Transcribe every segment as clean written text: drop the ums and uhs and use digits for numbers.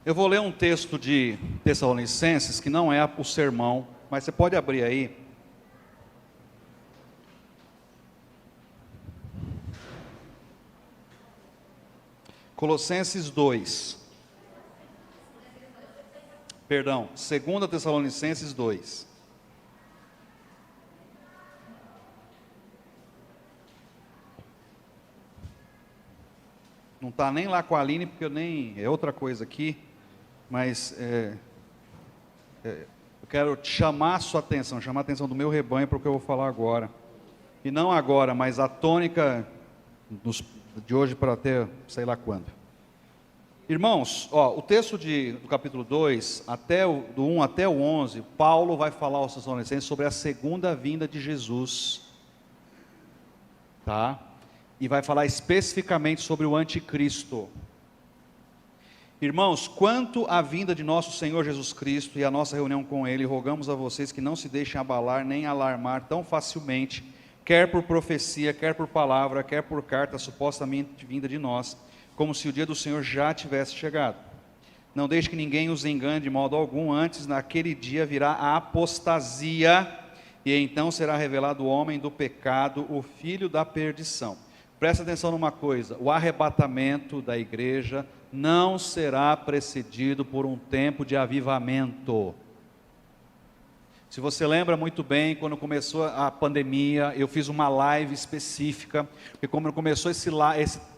Eu vou ler um texto de Tessalonicenses, que não é o sermão, mas você pode abrir aí. Colossenses 2. Perdão, 2 Tessalonicenses 2. Não está nem lá com a Aline, porque é outra coisa aqui, mas eu quero chamar a sua atenção, chamar a atenção do meu rebanho para o que eu vou falar agora. E não agora, mas a tônica de hoje para até sei lá quando. Irmãos, o texto do capítulo 2, do 1 até o 11, Paulo vai falar aos Tessalonicenses sobre a segunda vinda de Jesus. Tá? E vai falar especificamente sobre o anticristo. Irmãos, quanto à vinda de nosso Senhor Jesus Cristo e a nossa reunião com Ele, rogamos a vocês que não se deixem abalar nem alarmar tão facilmente, quer por profecia, quer por palavra, quer por carta supostamente vinda de nós, como se o dia do Senhor já tivesse chegado. Não deixe que ninguém os engane de modo algum, antes naquele dia virá a apostasia, e então será revelado o homem do pecado, o filho da perdição. Presta atenção numa coisa: o arrebatamento da igreja não será precedido por um tempo de avivamento. Se você lembra muito bem, quando começou a pandemia, eu fiz uma live específica, porque quando começou esse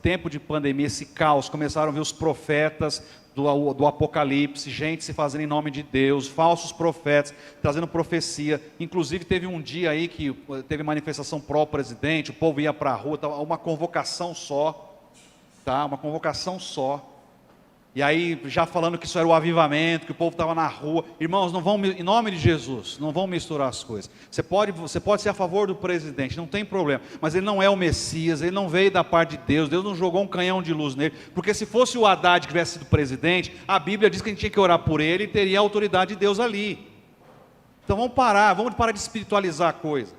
tempo de pandemia, esse caos, começaram a ver os profetas do Apocalipse, gente se fazendo em nome de Deus, falsos profetas, trazendo profecia. Inclusive teve um dia aí que teve manifestação pró-presidente, o povo ia para a rua, uma convocação só, tá? Uma convocação só. E aí já falando que isso era o avivamento, que o povo estava na rua. Irmãos, não vão, em nome de Jesus, não vão misturar as coisas. Você pode ser a favor do presidente, não tem problema, mas ele não é o Messias, ele não veio da parte de Deus, Deus não jogou um canhão de luz nele, porque se fosse o Haddad que tivesse sido presidente, a Bíblia diz que a gente tinha que orar por ele e teria a autoridade de Deus ali. Então vamos parar de espiritualizar a coisa.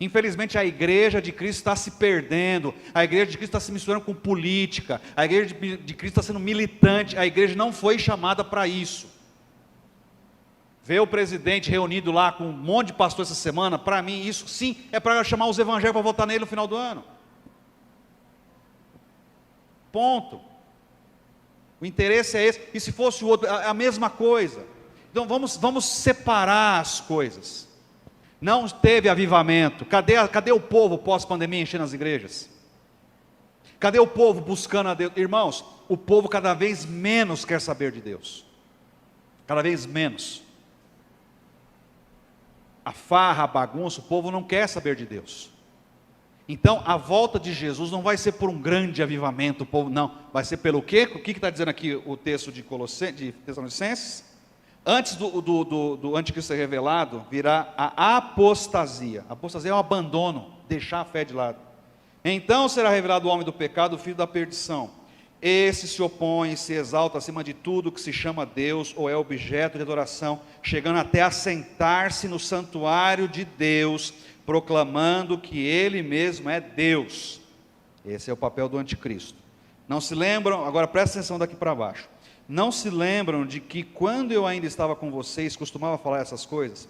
Infelizmente a igreja de Cristo está se perdendo, a igreja de Cristo está se misturando com política, a igreja de Cristo está sendo militante, a igreja não foi chamada para isso. Ver o presidente reunido lá com um monte de pastores essa semana, para mim isso sim é para chamar os evangélicos para votar nele no final do ano. Ponto. O interesse é esse, e se fosse o outro, é a mesma coisa. Então vamos separar as coisas. Não teve avivamento. Cadê o povo pós-pandemia enchendo as igrejas? Cadê o povo buscando a Deus? Irmãos, o povo cada vez menos quer saber de Deus. Cada vez menos. A farra, a bagunça, o povo não quer saber de Deus. Então, a volta de Jesus não vai ser por um grande avivamento, o povo, não. Vai ser pelo quê? O que está dizendo aqui o texto de Tessalonicenses? Antes do anticristo ser revelado, virá a apostasia. A apostasia é o abandono, deixar a fé de lado. Então será revelado o homem do pecado, o filho da perdição. Esse se opõe e se exalta acima de tudo que se chama Deus ou é objeto de adoração, chegando até a sentar-se no santuário de Deus, proclamando que Ele mesmo é Deus. Esse é o papel do anticristo. Não se lembram? Agora presta atenção daqui para baixo. Não se lembram de que quando eu ainda estava com vocês, costumava falar essas coisas?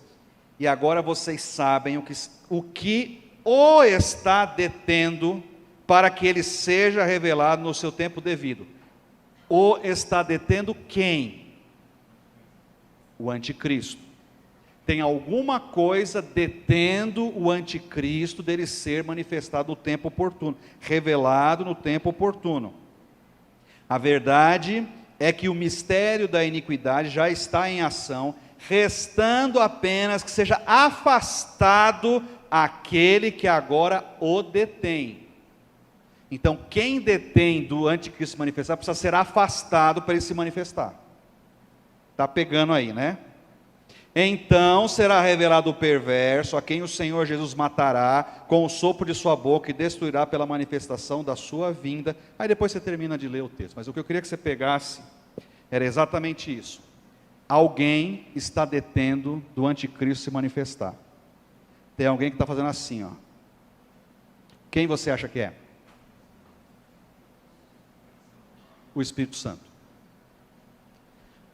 E agora vocês sabem o que o está detendo para que ele seja revelado no seu tempo devido. O está detendo quem? O anticristo. Tem alguma coisa detendo o anticristo dele ser manifestado no tempo oportuno, revelado no tempo oportuno. A verdade é que o mistério da iniquidade já está em ação, restando apenas que seja afastado aquele que agora o detém. Então, quem detém do anticristo se manifestar, precisa ser afastado para ele se manifestar. Está pegando aí, né? Então será revelado o perverso, a quem o Senhor Jesus matará com o sopro de sua boca e destruirá pela manifestação da sua vinda. Aí depois você termina de ler o texto, mas o que eu queria que você pegasse era exatamente isso. Alguém está detendo do anticristo se manifestar. Tem alguém que está fazendo assim, ó. Quem você acha que é? O Espírito Santo.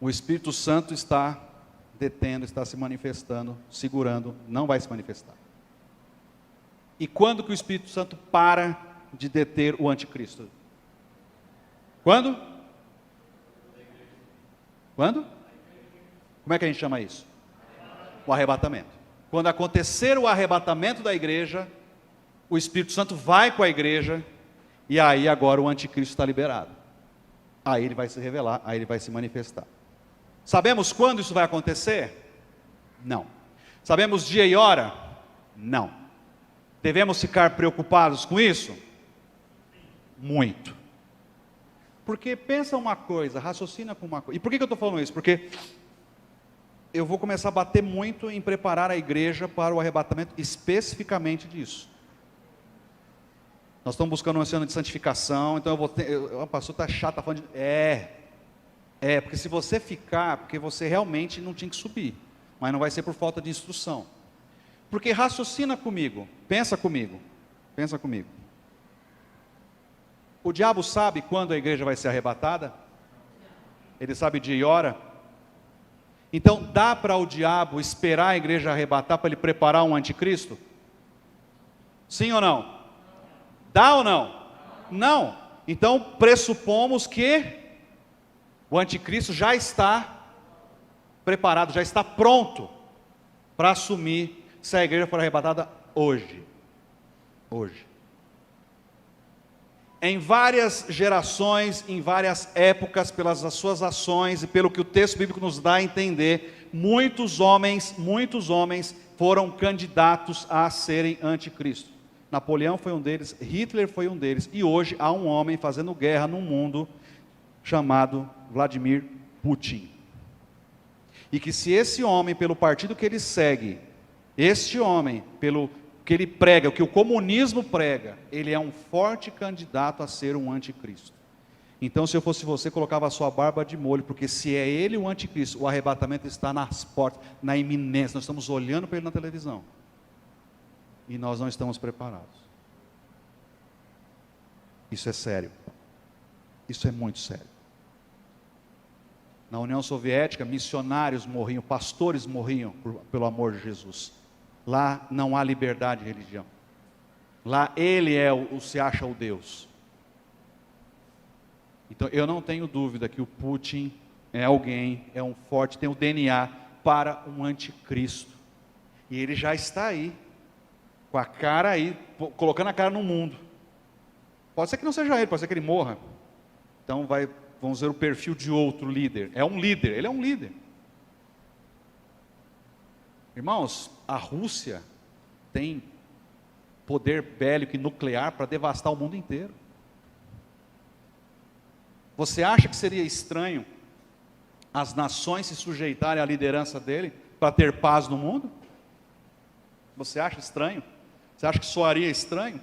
O Espírito Santo está detendo, está se manifestando, segurando, não vai se manifestar. E quando que o Espírito Santo para de deter o anticristo? Quando? Quando? Como é que a gente chama isso? O arrebatamento. Quando acontecer o arrebatamento da igreja, o Espírito Santo vai com a igreja, e aí agora o anticristo está liberado. Aí ele vai se revelar, aí ele vai se manifestar. Sabemos quando isso vai acontecer? Não. Sabemos dia e hora? Não. Devemos ficar preocupados com isso? Muito. Porque pensa uma coisa, raciocina com uma coisa. E por que eu estou falando isso? Porque eu vou começar a bater muito em preparar a igreja para o arrebatamento, especificamente disso. Nós estamos buscando um oceano de santificação, então eu vou ter, o pastor está chato, está falando de... porque se você ficar, porque você realmente não tinha que subir, mas não vai ser por falta de instrução. Porque raciocina comigo, pensa comigo. O diabo sabe quando a igreja vai ser arrebatada? Ele sabe dia e hora? Então dá para o diabo esperar a igreja arrebatar para ele preparar um anticristo? Sim ou não? Dá ou não? Não. Então pressupomos que o anticristo já está preparado, já está pronto para assumir se a igreja for arrebatada hoje. Em várias gerações, em várias épocas, pelas suas ações e pelo que o texto bíblico nos dá a entender, muitos homens foram candidatos a serem anticristo. Napoleão foi um deles, Hitler foi um deles, e hoje há um homem fazendo guerra no mundo chamado Vladimir Putin. E que se esse homem, pelo partido que ele segue, este homem, pelo que ele prega, o que o comunismo prega, ele é um forte candidato a ser um anticristo. Então, se eu fosse você, colocava a sua barba de molho, porque se é ele o anticristo, o arrebatamento está nas portas, na iminência, nós estamos olhando para ele na televisão, e nós não estamos preparados. Isso é sério, isso é muito sério. Na União Soviética, missionários morriam, pastores morriam pelo amor de Jesus. Lá não há liberdade de religião. Lá ele se acha o Deus. Então eu não tenho dúvida que o Putin é alguém, é um forte, tem o DNA para um anticristo. E ele já está aí, com a cara aí, colocando a cara no mundo. Pode ser que não seja ele, pode ser que ele morra. Então vamos ver o perfil de outro líder. É um líder, ele é um líder. Irmãos, a Rússia tem poder bélico e nuclear para devastar o mundo inteiro. Você acha que seria estranho as nações se sujeitarem à liderança dele para ter paz no mundo? Você acha estranho? Você acha que soaria estranho?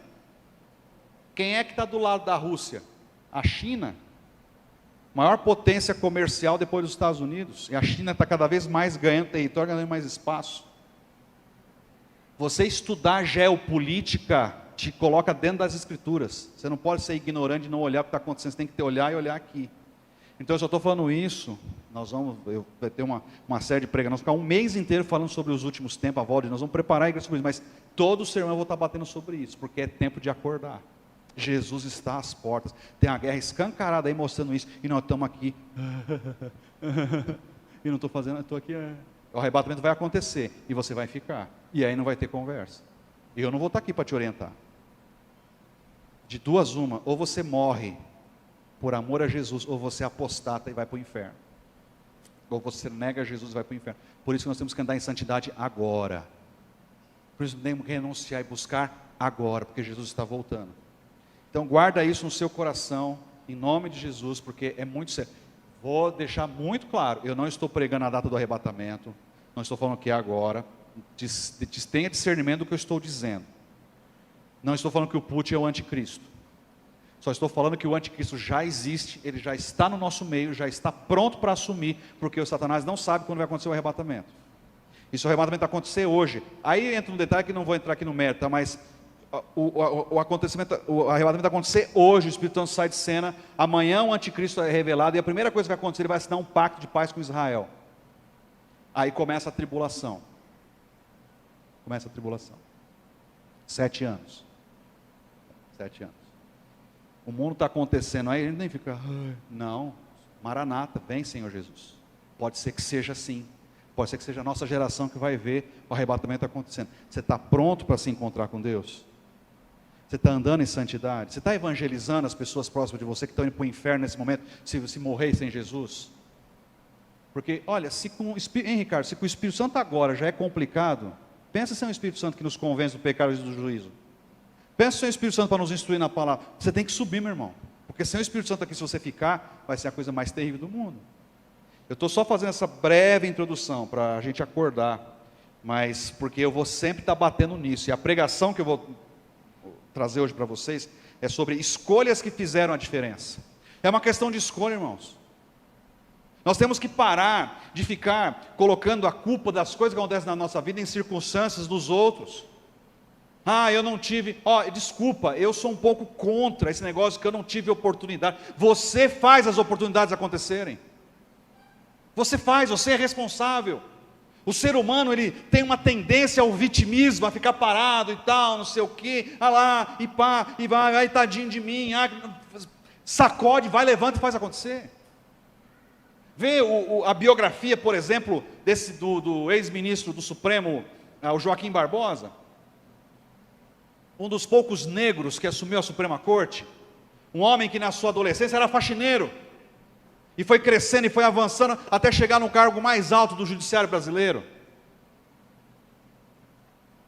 Quem é que está do lado da Rússia? A China, maior potência comercial depois dos Estados Unidos, e a China está cada vez mais ganhando território, ganhando mais espaço. Você estudar geopolítica te coloca dentro das escrituras. Você não pode ser ignorante e não olhar o que está acontecendo, você tem que olhar e olhar aqui. Então eu só estou falando isso, vai ter uma série de pregações, nós vamos ficar um mês inteiro falando sobre os últimos tempos, a volta, nós vamos preparar a igreja sobre isso, mas todo sermão eu vou estar batendo sobre isso, porque é tempo de acordar. Jesus está às portas, tem uma guerra escancarada aí mostrando isso, e nós estamos aqui, e não estou fazendo, estou aqui, o arrebatamento vai acontecer, e você vai ficar, e aí não vai ter conversa, e eu não vou estar aqui para te orientar. De duas uma, ou você morre por amor a Jesus, ou você apostata e vai para o inferno, ou você nega Jesus e vai para o inferno. Por isso que nós temos que andar em santidade agora, por isso temos que renunciar e buscar agora, porque Jesus está voltando. Então guarda isso no seu coração, em nome de Jesus, porque é muito sério. Vou deixar muito claro, eu não estou pregando a data do arrebatamento, não estou falando que é agora, tenha discernimento do que eu estou dizendo. Não estou falando que o Putin é o anticristo, só estou falando que o anticristo já existe, ele já está no nosso meio, já está pronto para assumir, porque o Satanás não sabe quando vai acontecer o arrebatamento. E se o arrebatamento acontecer hoje, aí entra um detalhe que não vou entrar aqui no mérito, tá? Mas o acontecimento, o arrebatamento vai acontecer hoje, o Espírito Santo sai de cena, amanhã o anticristo é revelado, e a primeira coisa que vai acontecer, ele vai assinar um pacto de paz com Israel. Aí começa a tribulação. 7 anos. 7 anos. O mundo está acontecendo aí, ele nem fica, não, Maranata, vem Senhor Jesus. Pode ser que seja assim. Pode ser que seja a nossa geração que vai ver o arrebatamento acontecendo. Você está pronto para se encontrar com Deus? Você está andando em santidade? Você está evangelizando as pessoas próximas de você que estão indo para o inferno nesse momento, se morrer sem Jesus? Porque, olha, Ricardo, se com o Espírito Santo agora já é complicado, pensa se é um Espírito Santo que nos convence do pecado e do juízo. Pensa se é um Espírito Santo para nos instruir na palavra. Você tem que subir, meu irmão. Porque sem o Espírito Santo aqui, se você ficar, vai ser a coisa mais terrível do mundo. Eu estou só fazendo essa breve introdução para a gente acordar, mas porque eu vou sempre estar batendo nisso. E a pregação que eu vou trazer hoje para vocês é sobre escolhas que fizeram a diferença. É uma questão de escolha, irmãos. Nós temos que parar de ficar colocando a culpa das coisas que acontecem na nossa vida em circunstâncias dos outros. Eu não tive, desculpa, eu sou um pouco contra esse negócio que eu não tive oportunidade. Você faz as oportunidades acontecerem. Você é responsável. O ser humano, ele tem uma tendência ao vitimismo, a ficar parado e tal, não sei o quê, lá, e pá, e vai, ai tadinho de mim, sacode, vai, levanta e faz acontecer. Vê a biografia, por exemplo, do ex-ministro do Supremo, o Joaquim Barbosa, um dos poucos negros que assumiu a Suprema Corte, um homem que na sua adolescência era faxineiro, e foi crescendo e foi avançando até chegar no cargo mais alto do judiciário brasileiro.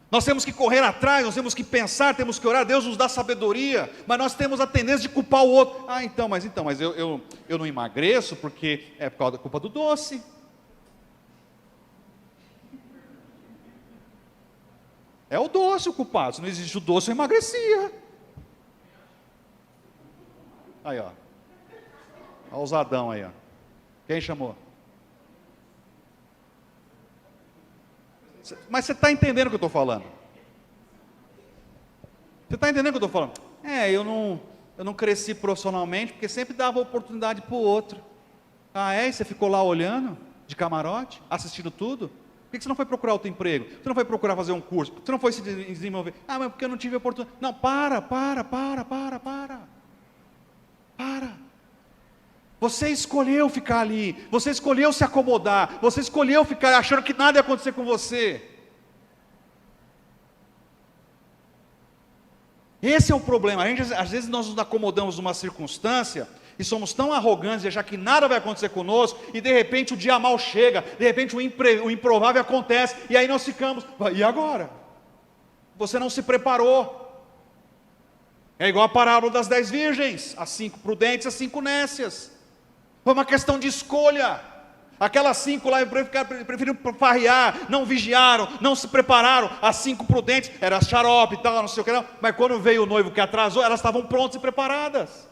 Nós temos que correr atrás, nós temos que pensar, temos que orar, Deus nos dá sabedoria, mas nós temos a tendência de culpar o outro. Mas eu não emagreço porque é por causa da culpa do doce. É o doce o culpado, se não existe o doce eu emagrecia. Aí ó, ousadão aí ó, quem chamou? Mas você está entendendo o que eu estou falando? Você está entendendo o que eu estou falando? Eu não cresci profissionalmente, porque sempre dava oportunidade para o outro. E você ficou lá olhando, de camarote, assistindo tudo? Por que você não foi procurar outro emprego? Você não foi procurar fazer um curso? Você não foi se desenvolver? Mas porque eu não tive oportunidade. Não, para. Você escolheu ficar ali, você escolheu se acomodar, você escolheu ficar achando que nada ia acontecer com você. Esse é o problema. Às vezes nós nos acomodamos numa circunstância e somos tão arrogantes de achar que nada vai acontecer conosco, e de repente o dia mal chega, de repente o improvável acontece, e aí nós ficamos, e agora? Você não se preparou. É igual a parábola das 10 virgens, as 5 prudentes e as 5 nécias. Foi uma questão de escolha. Aquelas 5 lá preferiram farrear, não vigiaram, não se prepararam. As 5 prudentes, era xarope e tal, não sei o que não. Mas quando veio o noivo que atrasou, elas estavam prontas e preparadas.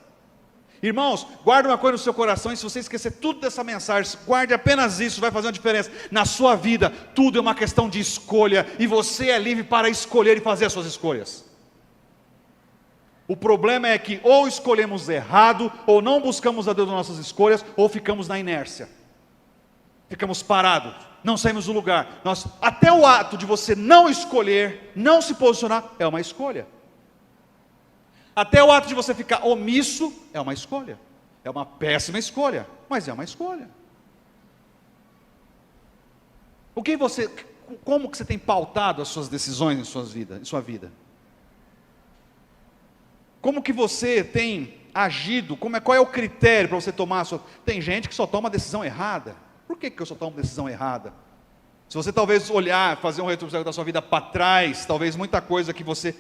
Irmãos, guarde uma coisa no seu coração, e se você esquecer tudo dessa mensagem, guarde apenas isso, vai fazer uma diferença. Na sua vida, tudo é uma questão de escolha, e você é livre para escolher e fazer as suas escolhas. O problema é que ou escolhemos errado, ou não buscamos a Deus nas nossas escolhas, ou ficamos na inércia. Ficamos parados, não saímos do lugar. Até o ato de você não escolher, não se posicionar, é uma escolha. Até o ato de você ficar omisso, é uma escolha. É uma péssima escolha, mas é uma escolha. Como que você tem pautado as suas decisões em sua vida? Como que você tem agido? Qual é o critério para você tomar a sua... Tem gente que só toma a decisão errada. Por que eu só tomo decisão errada? Se você talvez olhar, fazer um retrospecto da sua vida para trás, talvez muita coisa que você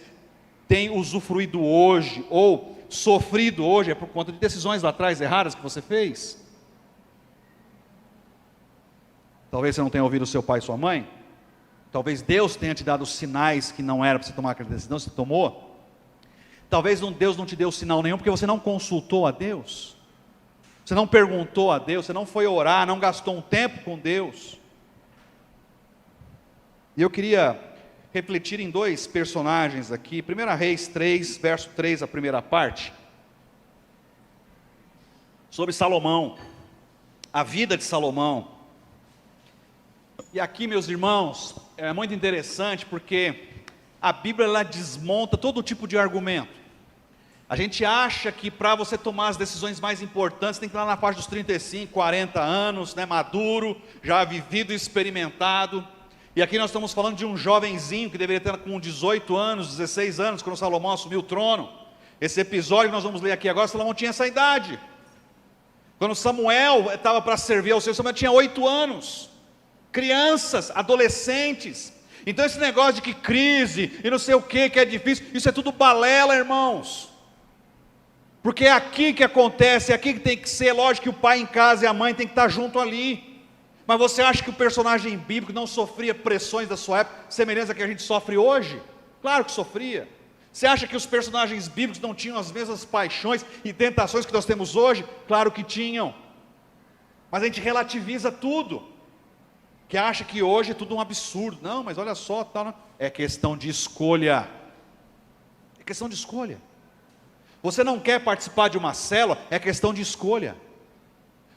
tem usufruído hoje, ou sofrido hoje, é por conta de decisões lá atrás erradas que você fez. Talvez você não tenha ouvido o seu pai e sua mãe. Talvez Deus tenha te dado sinais que não era para você tomar aquela decisão, você tomou. Talvez Deus não te deu sinal nenhum, porque você não consultou a Deus. Você não perguntou a Deus, você não foi orar, não gastou um tempo com Deus. E eu queria refletir em dois personagens aqui. 1 Reis 3, verso 3, a primeira parte, sobre Salomão, a vida de Salomão. E aqui, meus irmãos, é muito interessante porque a Bíblia ela desmonta todo tipo de argumento. A gente acha que para você tomar as decisões mais importantes, tem que ir lá na faixa dos 35, 40 anos, né, maduro, já vivido e experimentado. E aqui nós estamos falando de um jovenzinho que deveria ter com 18 anos, 16 anos, quando Salomão assumiu o trono. Esse episódio que nós vamos ler aqui agora, Salomão tinha essa idade. Quando Samuel estava para servir ao Senhor, Samuel tinha 8 anos. Crianças, adolescentes. Então esse negócio de que crise e não sei o que é difícil, isso é tudo balela, irmãos. Porque é aqui que acontece, é aqui que tem que ser. Lógico que o pai em casa e a mãe tem que estar junto ali. Mas você acha que o personagem bíblico não sofria pressões da sua época, semelhantes a que a gente sofre hoje? Claro que sofria. Você acha que os personagens bíblicos não tinham as mesmas paixões e tentações que nós temos hoje? Claro que tinham. Mas a gente relativiza tudo, que acha que hoje é tudo um absurdo. Não, mas olha só, tá, não. É questão de escolha. É questão de escolha. Você não quer participar de uma célula, é questão de escolha.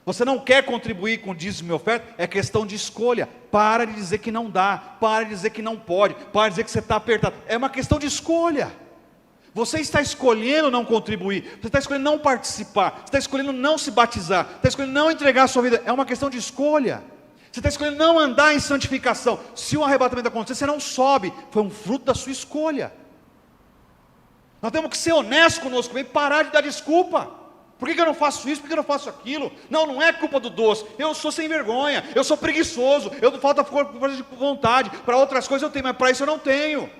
Você não quer contribuir com dízimo e oferta, é questão de escolha. Para de dizer que não dá, para de dizer que não pode, para de dizer que você está apertado. É uma questão de escolha. Você está escolhendo não contribuir, você está escolhendo não participar, você está escolhendo não se batizar, você está escolhendo não entregar a sua vida. É uma questão de escolha. Você está escolhendo não andar em santificação. Se o arrebatamento acontecer, você não sobe. Foi um fruto da sua escolha. Nós temos que ser honestos conosco e parar de dar desculpa. Por que eu não faço isso? Por que eu não faço aquilo? Não, não é culpa do doce. Eu sou sem vergonha, eu sou preguiçoso, eu falta força de vontade. Para outras coisas eu tenho, mas para isso eu não tenho.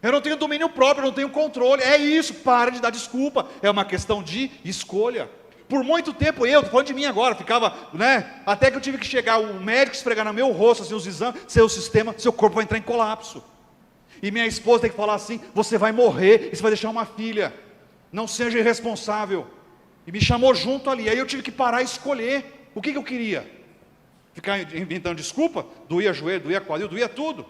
Eu não tenho domínio próprio, eu não tenho controle. É isso, para de dar desculpa. É uma questão de escolha. Por muito tempo eu, estou falando de mim agora, ficava, né? Até que eu tive que chegar, o médico esfregar no meu rosto, assim, os exames, seu sistema, seu corpo vai entrar em colapso. E minha esposa tem que falar assim: você vai morrer e você vai deixar uma filha. Não seja irresponsável. E me chamou junto ali. Aí eu tive que parar e escolher o que eu queria. Ficar inventando desculpa? Doía joelho, doía quadril, doía tudo.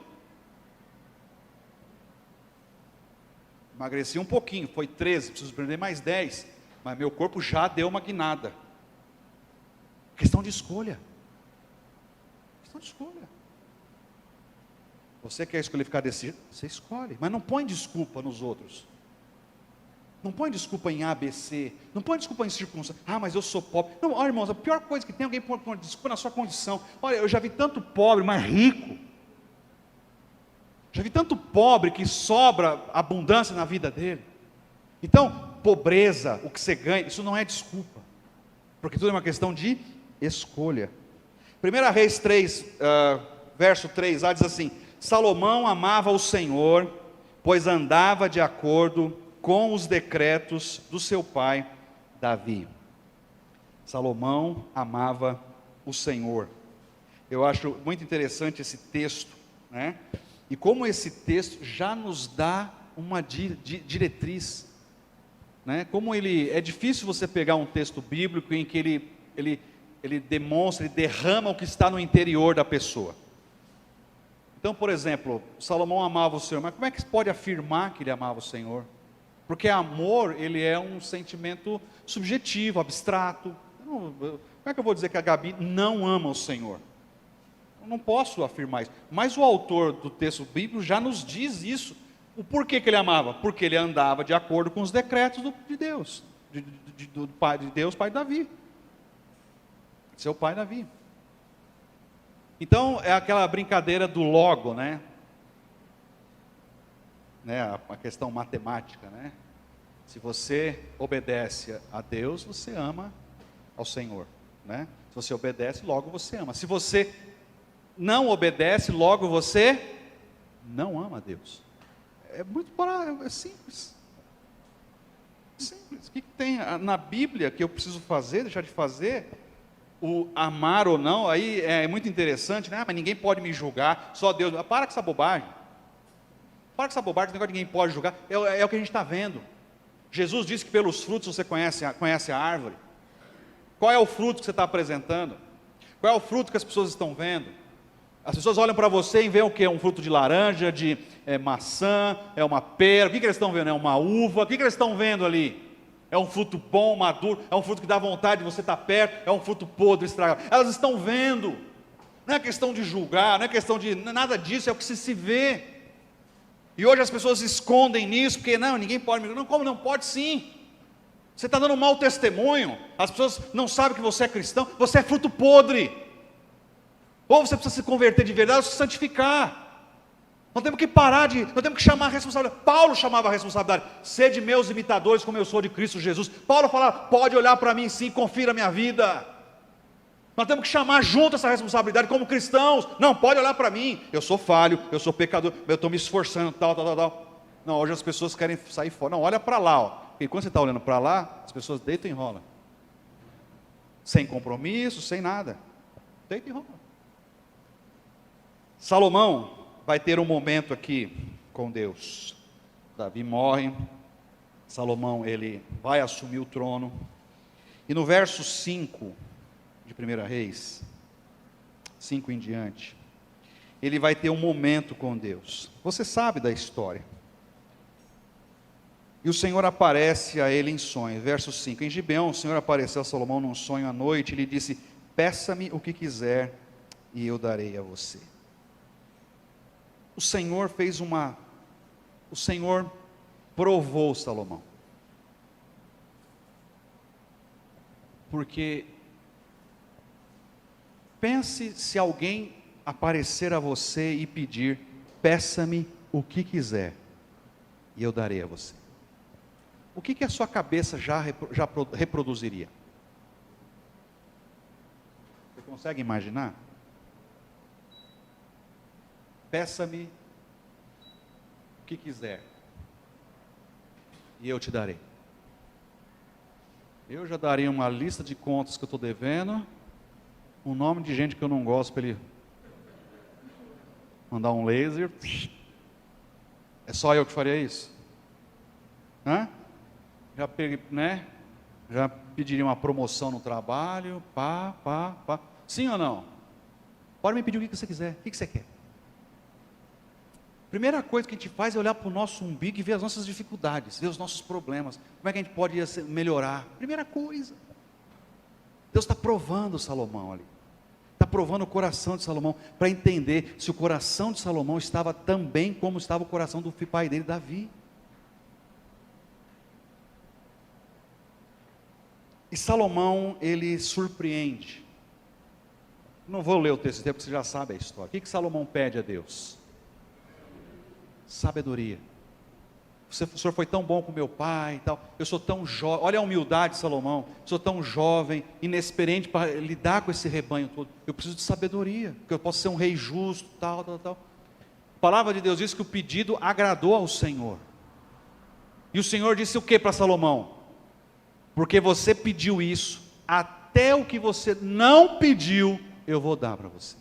Emagreci um pouquinho, foi 13, preciso perder mais 10. Mas meu corpo já deu uma guinada. Questão de escolha. Questão de escolha. Você quer escolher ficar desse jeito? Você escolhe. Mas não põe desculpa nos outros. Não põe desculpa em ABC. Não põe desculpa em circunstância. Ah, mas eu sou pobre. Não, olha, irmãos, a pior coisa que tem alguém pôr desculpa na sua condição. Olha, eu já vi tanto pobre, mas rico. Já vi tanto pobre que sobra abundância na vida dele. Então, pobreza, o que você ganha, isso não é desculpa. Porque tudo é uma questão de escolha. 1 Reis 3, verso 3, lá diz assim: Salomão amava o Senhor, pois andava de acordo com os decretos do seu pai Davi. Salomão amava o Senhor. Eu acho muito interessante esse texto, né? E como esse texto já nos dá uma diretriz, né? Como ele, é difícil você pegar um texto bíblico em que ele demonstra, ele derrama o que está no interior da pessoa. Então, por exemplo, Salomão amava o Senhor, mas como é que se pode afirmar que ele amava o Senhor? Porque amor, ele é um sentimento subjetivo, abstrato. Como é que eu vou dizer que a Gabi não ama o Senhor? Eu não posso afirmar isso. Mas o autor do texto bíblico já nos diz isso. O porquê que ele amava? Porque ele andava de acordo com os decretos de Deus. Do pai de Deus, pai de Davi. Seu pai Davi. Então, é aquela brincadeira do logo, né? A questão matemática, né? Se você obedece a Deus, você ama ao Senhor, né? Se você obedece, logo você ama. Se você não obedece, logo você não ama a Deus. É muito é simples. Simples. O que tem na Bíblia que eu preciso fazer, deixar de fazer? O amar ou não, aí é muito interessante, né? Mas ninguém pode me julgar, só Deus. Para com essa bobagem. Para com essa bobagem, esse negócio de ninguém pode julgar. É o que a gente está vendo. Jesus disse que pelos frutos você conhece a árvore. Qual é o fruto que você está apresentando? Qual é o fruto que as pessoas estão vendo? As pessoas olham para você e veem o quê? Um fruto de laranja, de maçã, é uma pera. O que eles estão vendo? É uma uva. O que eles estão vendo ali? É um fruto bom, maduro, é um fruto que dá vontade de você estar perto, é um fruto podre, estragado. Elas estão vendo. Não é questão de julgar, não é questão de nada disso, é o que se vê. E hoje as pessoas escondem nisso, porque não, ninguém pode me... Não, como não pode? Sim. Você está dando um mau testemunho, as pessoas não sabem que você é cristão, você é fruto podre. Ou você precisa se converter de verdade, ou se santificar. Nós temos que nós temos que chamar a responsabilidade. Paulo chamava a responsabilidade. Sede meus imitadores, como eu sou de Cristo Jesus. Paulo falava, pode olhar para mim sim, confira a minha vida. Nós temos que chamar junto essa responsabilidade como cristãos. Não, pode olhar para mim, eu sou falho, eu sou pecador, eu estou me esforçando, tal. Não, hoje as pessoas querem sair fora. Não, olha para lá, ó. Porque quando você está olhando para lá, as pessoas deitam e enrolam. Sem compromisso, sem nada. Deita e enrola. Salomão vai ter um momento aqui com Deus. Davi morre, Salomão ele vai assumir o trono, e no verso 5 de 1 Reis, 5 em diante, ele vai ter um momento com Deus. Você sabe da história. E o Senhor aparece a ele em sonho, verso 5, em Gibeão o Senhor apareceu a Salomão num sonho à noite, e lhe disse, peça-me o que quiser, e eu darei a você. O Senhor provou Salomão. Porque, pense se alguém aparecer a você e pedir, peça-me o que quiser, e eu darei a você. O que a sua cabeça já reproduziria? Você consegue imaginar? Peça-me o que quiser, e eu te darei. Eu já daria uma lista de contas que eu estou devendo, um nome de gente que eu não gosto, para ele mandar um laser. É só eu que faria isso? Já peguei, né? Já pediria uma promoção no trabalho, pá. Sim ou não? Pode me pedir o que você quiser. O que você quer? Primeira coisa que a gente faz é olhar para o nosso umbigo e ver as nossas dificuldades, ver os nossos problemas, como é que a gente pode melhorar. Primeira coisa. Deus está provando Salomão ali, está provando o coração de Salomão, para entender se o coração de Salomão estava tão bem como estava o coração do pai dele, Davi. E Salomão, ele surpreende. Não vou ler o texto inteiro, porque você já sabe a história. O que Salomão pede a Deus? Sabedoria. O senhor foi tão bom com meu pai e tal, eu sou tão jovem, olha a humildade de Salomão, sou tão jovem, inexperiente para lidar com esse rebanho todo, eu preciso de sabedoria, porque eu posso ser um rei justo, tal. A palavra de Deus diz que o pedido agradou ao Senhor, e o Senhor disse o que para Salomão? Porque você pediu isso, até o que você não pediu, eu vou dar para você.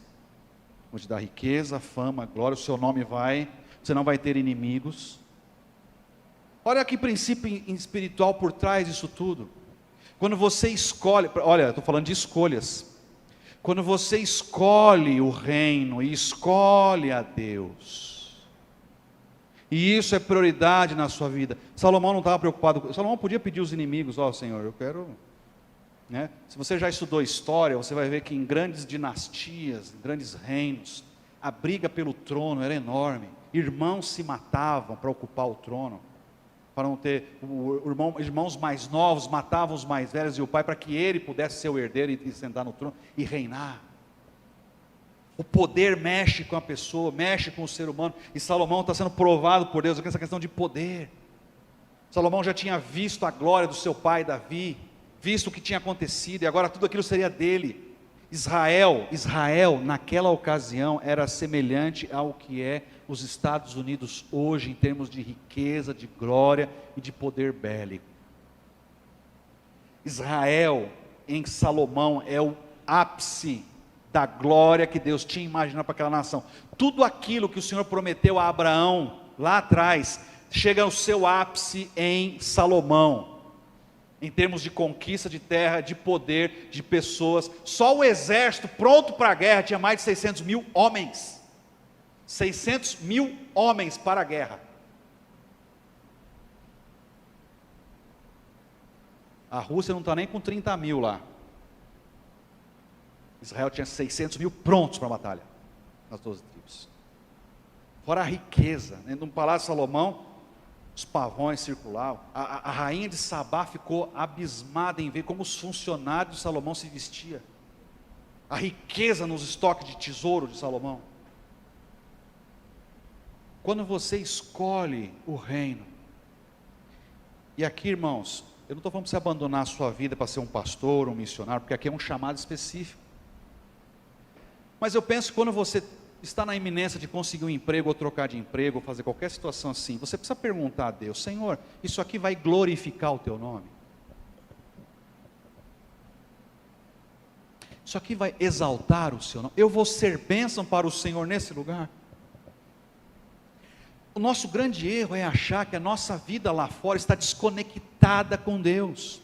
Vou te dar riqueza, fama, glória, o seu nome você não vai ter inimigos. Olha que princípio espiritual por trás disso tudo. Quando você escolhe, olha, estou falando de escolhas. Quando você escolhe o reino e escolhe a Deus, e isso é prioridade na sua vida. Salomão não estava preocupado, Salomão podia pedir os inimigos, Senhor, eu quero... Né? Se você já estudou história, você vai ver que em grandes dinastias, em grandes reinos, a briga pelo trono era enorme. Irmãos se matavam para ocupar o trono, para não ter, irmãos mais novos matavam os mais velhos e o pai, para que ele pudesse ser o herdeiro e sentar no trono e reinar. O poder mexe com a pessoa, mexe com o ser humano, e Salomão está sendo provado por Deus aqui nessa questão de poder. Salomão já tinha visto a glória do seu pai Davi, visto o que tinha acontecido, e agora tudo aquilo seria dele. Israel naquela ocasião era semelhante ao que é os Estados Unidos hoje, em termos de riqueza, de glória e de poder bélico. Israel em Salomão é o ápice da glória que Deus tinha imaginado para aquela nação. Tudo aquilo que o Senhor prometeu a Abraão lá atrás, chega ao seu ápice em Salomão. em termos de conquista de terra, de poder, de pessoas. Só o exército pronto para a guerra tinha mais de 600 mil homens. 600 mil homens para a guerra. A Rússia não está nem com 30 mil lá. Israel tinha 600 mil prontos para a batalha, nas 12 tribos. Fora a riqueza, né? No Palácio de Salomão, os pavões circulavam. A rainha de Sabá ficou abismada em ver como os funcionários de Salomão se vestiam. A riqueza nos estoques de tesouro de Salomão. Quando você escolhe o reino, e aqui, irmãos, eu não estou falando para você abandonar a sua vida para ser um pastor, um missionário, porque aqui é um chamado específico. Mas eu penso que quando você está na iminência de conseguir um emprego, ou trocar de emprego, ou fazer qualquer situação assim, você precisa perguntar a Deus: Senhor, isso aqui vai glorificar o Teu nome? Isso aqui vai exaltar o Seu nome? Eu vou ser bênção para o Senhor nesse lugar? O nosso grande erro é achar que a nossa vida lá fora está desconectada com Deus.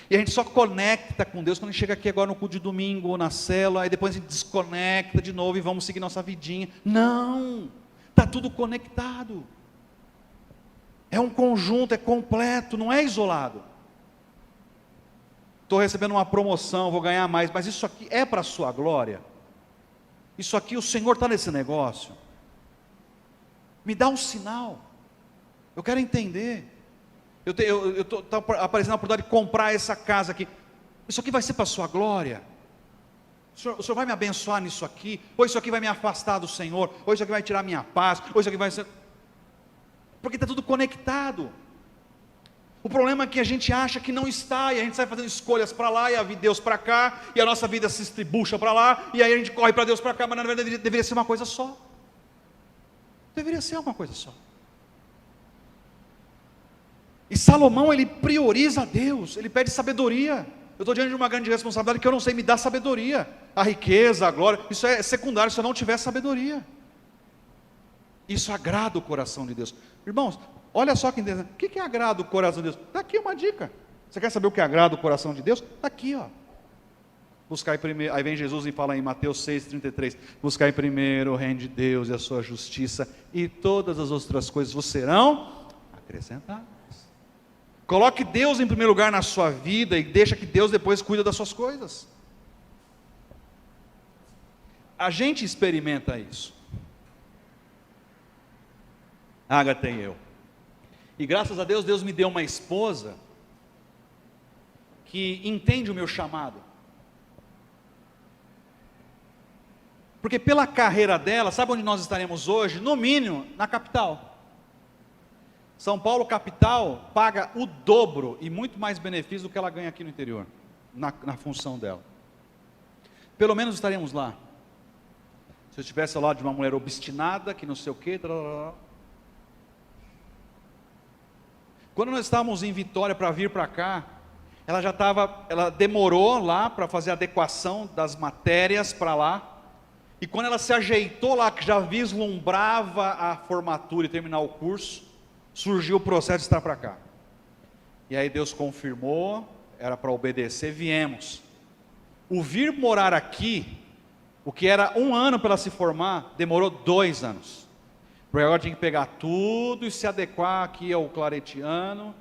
E a gente só conecta com Deus quando a gente chega aqui agora no culto de domingo, ou na célula, aí depois a gente desconecta de novo e vamos seguir nossa vidinha. Não, está tudo conectado. É um conjunto, é completo, não é isolado. Estou recebendo uma promoção, vou ganhar mais, mas isso aqui é para a sua glória? Isso aqui, o Senhor está nesse negócio? Me dá um sinal, eu quero entender. Está aparecendo a oportunidade de comprar essa casa aqui. Isso aqui vai ser para a sua glória? O senhor vai me abençoar nisso aqui? Ou isso aqui vai me afastar do Senhor? Ou isso aqui vai tirar minha paz? Ou isso aqui vai ser... Porque está tudo conectado. O problema é que a gente acha que não está, e a gente sai fazendo escolhas para lá, e a vida de Deus para cá, e a nossa vida se estribucha para lá, e aí a gente corre para Deus para cá, mas na verdade deveria ser uma coisa só. Deveria ser uma coisa só. E Salomão, ele prioriza a Deus, ele pede sabedoria. Eu estou diante de uma grande responsabilidade que eu não sei, me dá sabedoria. A riqueza, a glória, isso é secundário se eu não tiver sabedoria. Isso agrada o coração de Deus. Irmãos, olha só que interessante. O que agrada o coração de Deus? Está aqui uma dica. Você quer saber o que agrada o coração de Deus? Está aqui, ó. Buscar primeiro, aí vem Jesus e fala em Mateus 6,33, buscar primeiro o reino de Deus e a sua justiça, e todas as outras coisas vos serão acrescentadas. Coloque Deus em primeiro lugar na sua vida, e deixa que Deus depois cuida das suas coisas. A gente experimenta isso, Ágata e eu, e graças a Deus, Deus me deu uma esposa, que entende o meu chamado. Porque pela carreira dela, sabe onde nós estaremos hoje? No mínimo, na capital. São Paulo, capital, paga o dobro e muito mais benefício do que ela ganha aqui no interior, na função dela. Pelo menos estaremos lá. Se eu estivesse ao lado de uma mulher obstinada, que não sei o quê, quando nós estávamos em Vitória para vir para cá, ela demorou lá para fazer a adequação das matérias para lá. E quando ela se ajeitou lá, que já vislumbrava a formatura e terminar o curso, surgiu o processo de estar para cá. E aí Deus confirmou, era para obedecer, viemos. O vir morar aqui, o que era 1 ano para ela se formar, demorou 2 anos. Porque agora tinha que pegar tudo e se adequar aqui ao claretiano.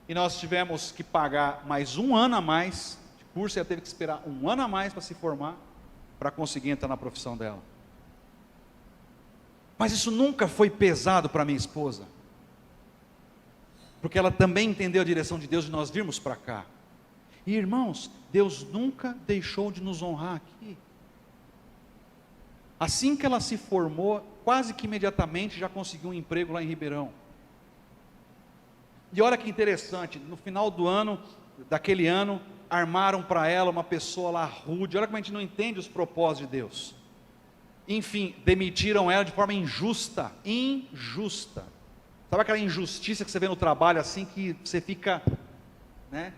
E nós tivemos que pagar mais 1 ano a mais de curso, ela teve que esperar 1 ano a mais para se formar, para conseguir entrar na profissão dela. Mas isso nunca foi pesado para minha esposa, porque ela também entendeu a direção de Deus de nós virmos para cá. E irmãos, Deus nunca deixou de nos honrar aqui. Assim que ela se formou, quase que imediatamente já conseguiu um emprego lá em Ribeirão. E olha que interessante, no final do ano, daquele ano, armaram para ela uma pessoa lá rude. Olha como a gente não entende os propósitos de Deus. Enfim, demitiram ela de forma injusta. Injusta. Sabe aquela injustiça que você vê no trabalho assim, que você fica, né?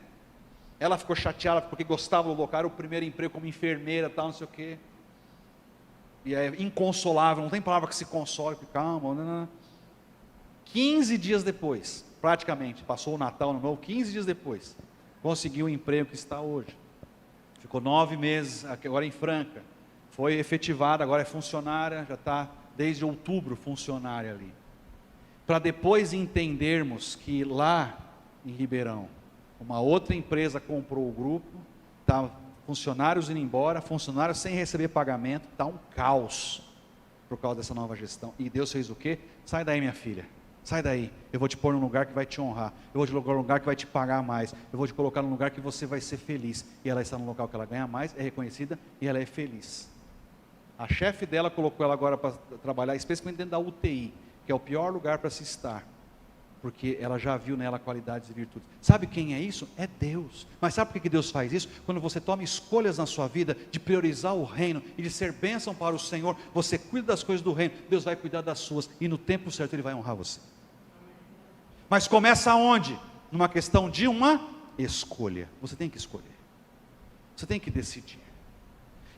Ela ficou chateada porque gostava do local, era o primeiro emprego como enfermeira, tal, não sei o quê. E é inconsolável, não tem palavra que se console, calma, não. 15 dias depois, praticamente, passou o Natal, no Novo, 15 dias depois, conseguiu o emprego que está hoje. Ficou 9 meses, agora em Franca. Foi efetivada, agora é funcionária, já está desde outubro funcionária ali. Para depois entendermos que lá em Ribeirão, uma outra empresa comprou o grupo, tá funcionários indo embora, funcionários sem receber pagamento, está um caos por causa dessa nova gestão. E Deus fez o quê? Sai daí, minha filha, sai daí, eu vou te pôr num lugar que vai te honrar, eu vou te colocar num lugar que vai te pagar mais, eu vou te colocar num lugar que você vai ser feliz. E ela está num local que ela ganha mais, é reconhecida e ela é feliz. A chefe dela colocou ela agora para trabalhar, especialmente dentro da UTI, que é o pior lugar para se estar, porque ela já viu nela qualidades e virtudes. Sabe quem é isso? É Deus. Mas sabe por que Deus faz isso? Quando você toma escolhas na sua vida de priorizar o reino e de ser bênção para o Senhor, você cuida das coisas do reino, Deus vai cuidar das suas, e no tempo certo Ele vai honrar você. Mas começa aonde? Numa questão de uma escolha. Você tem que escolher, você tem que decidir.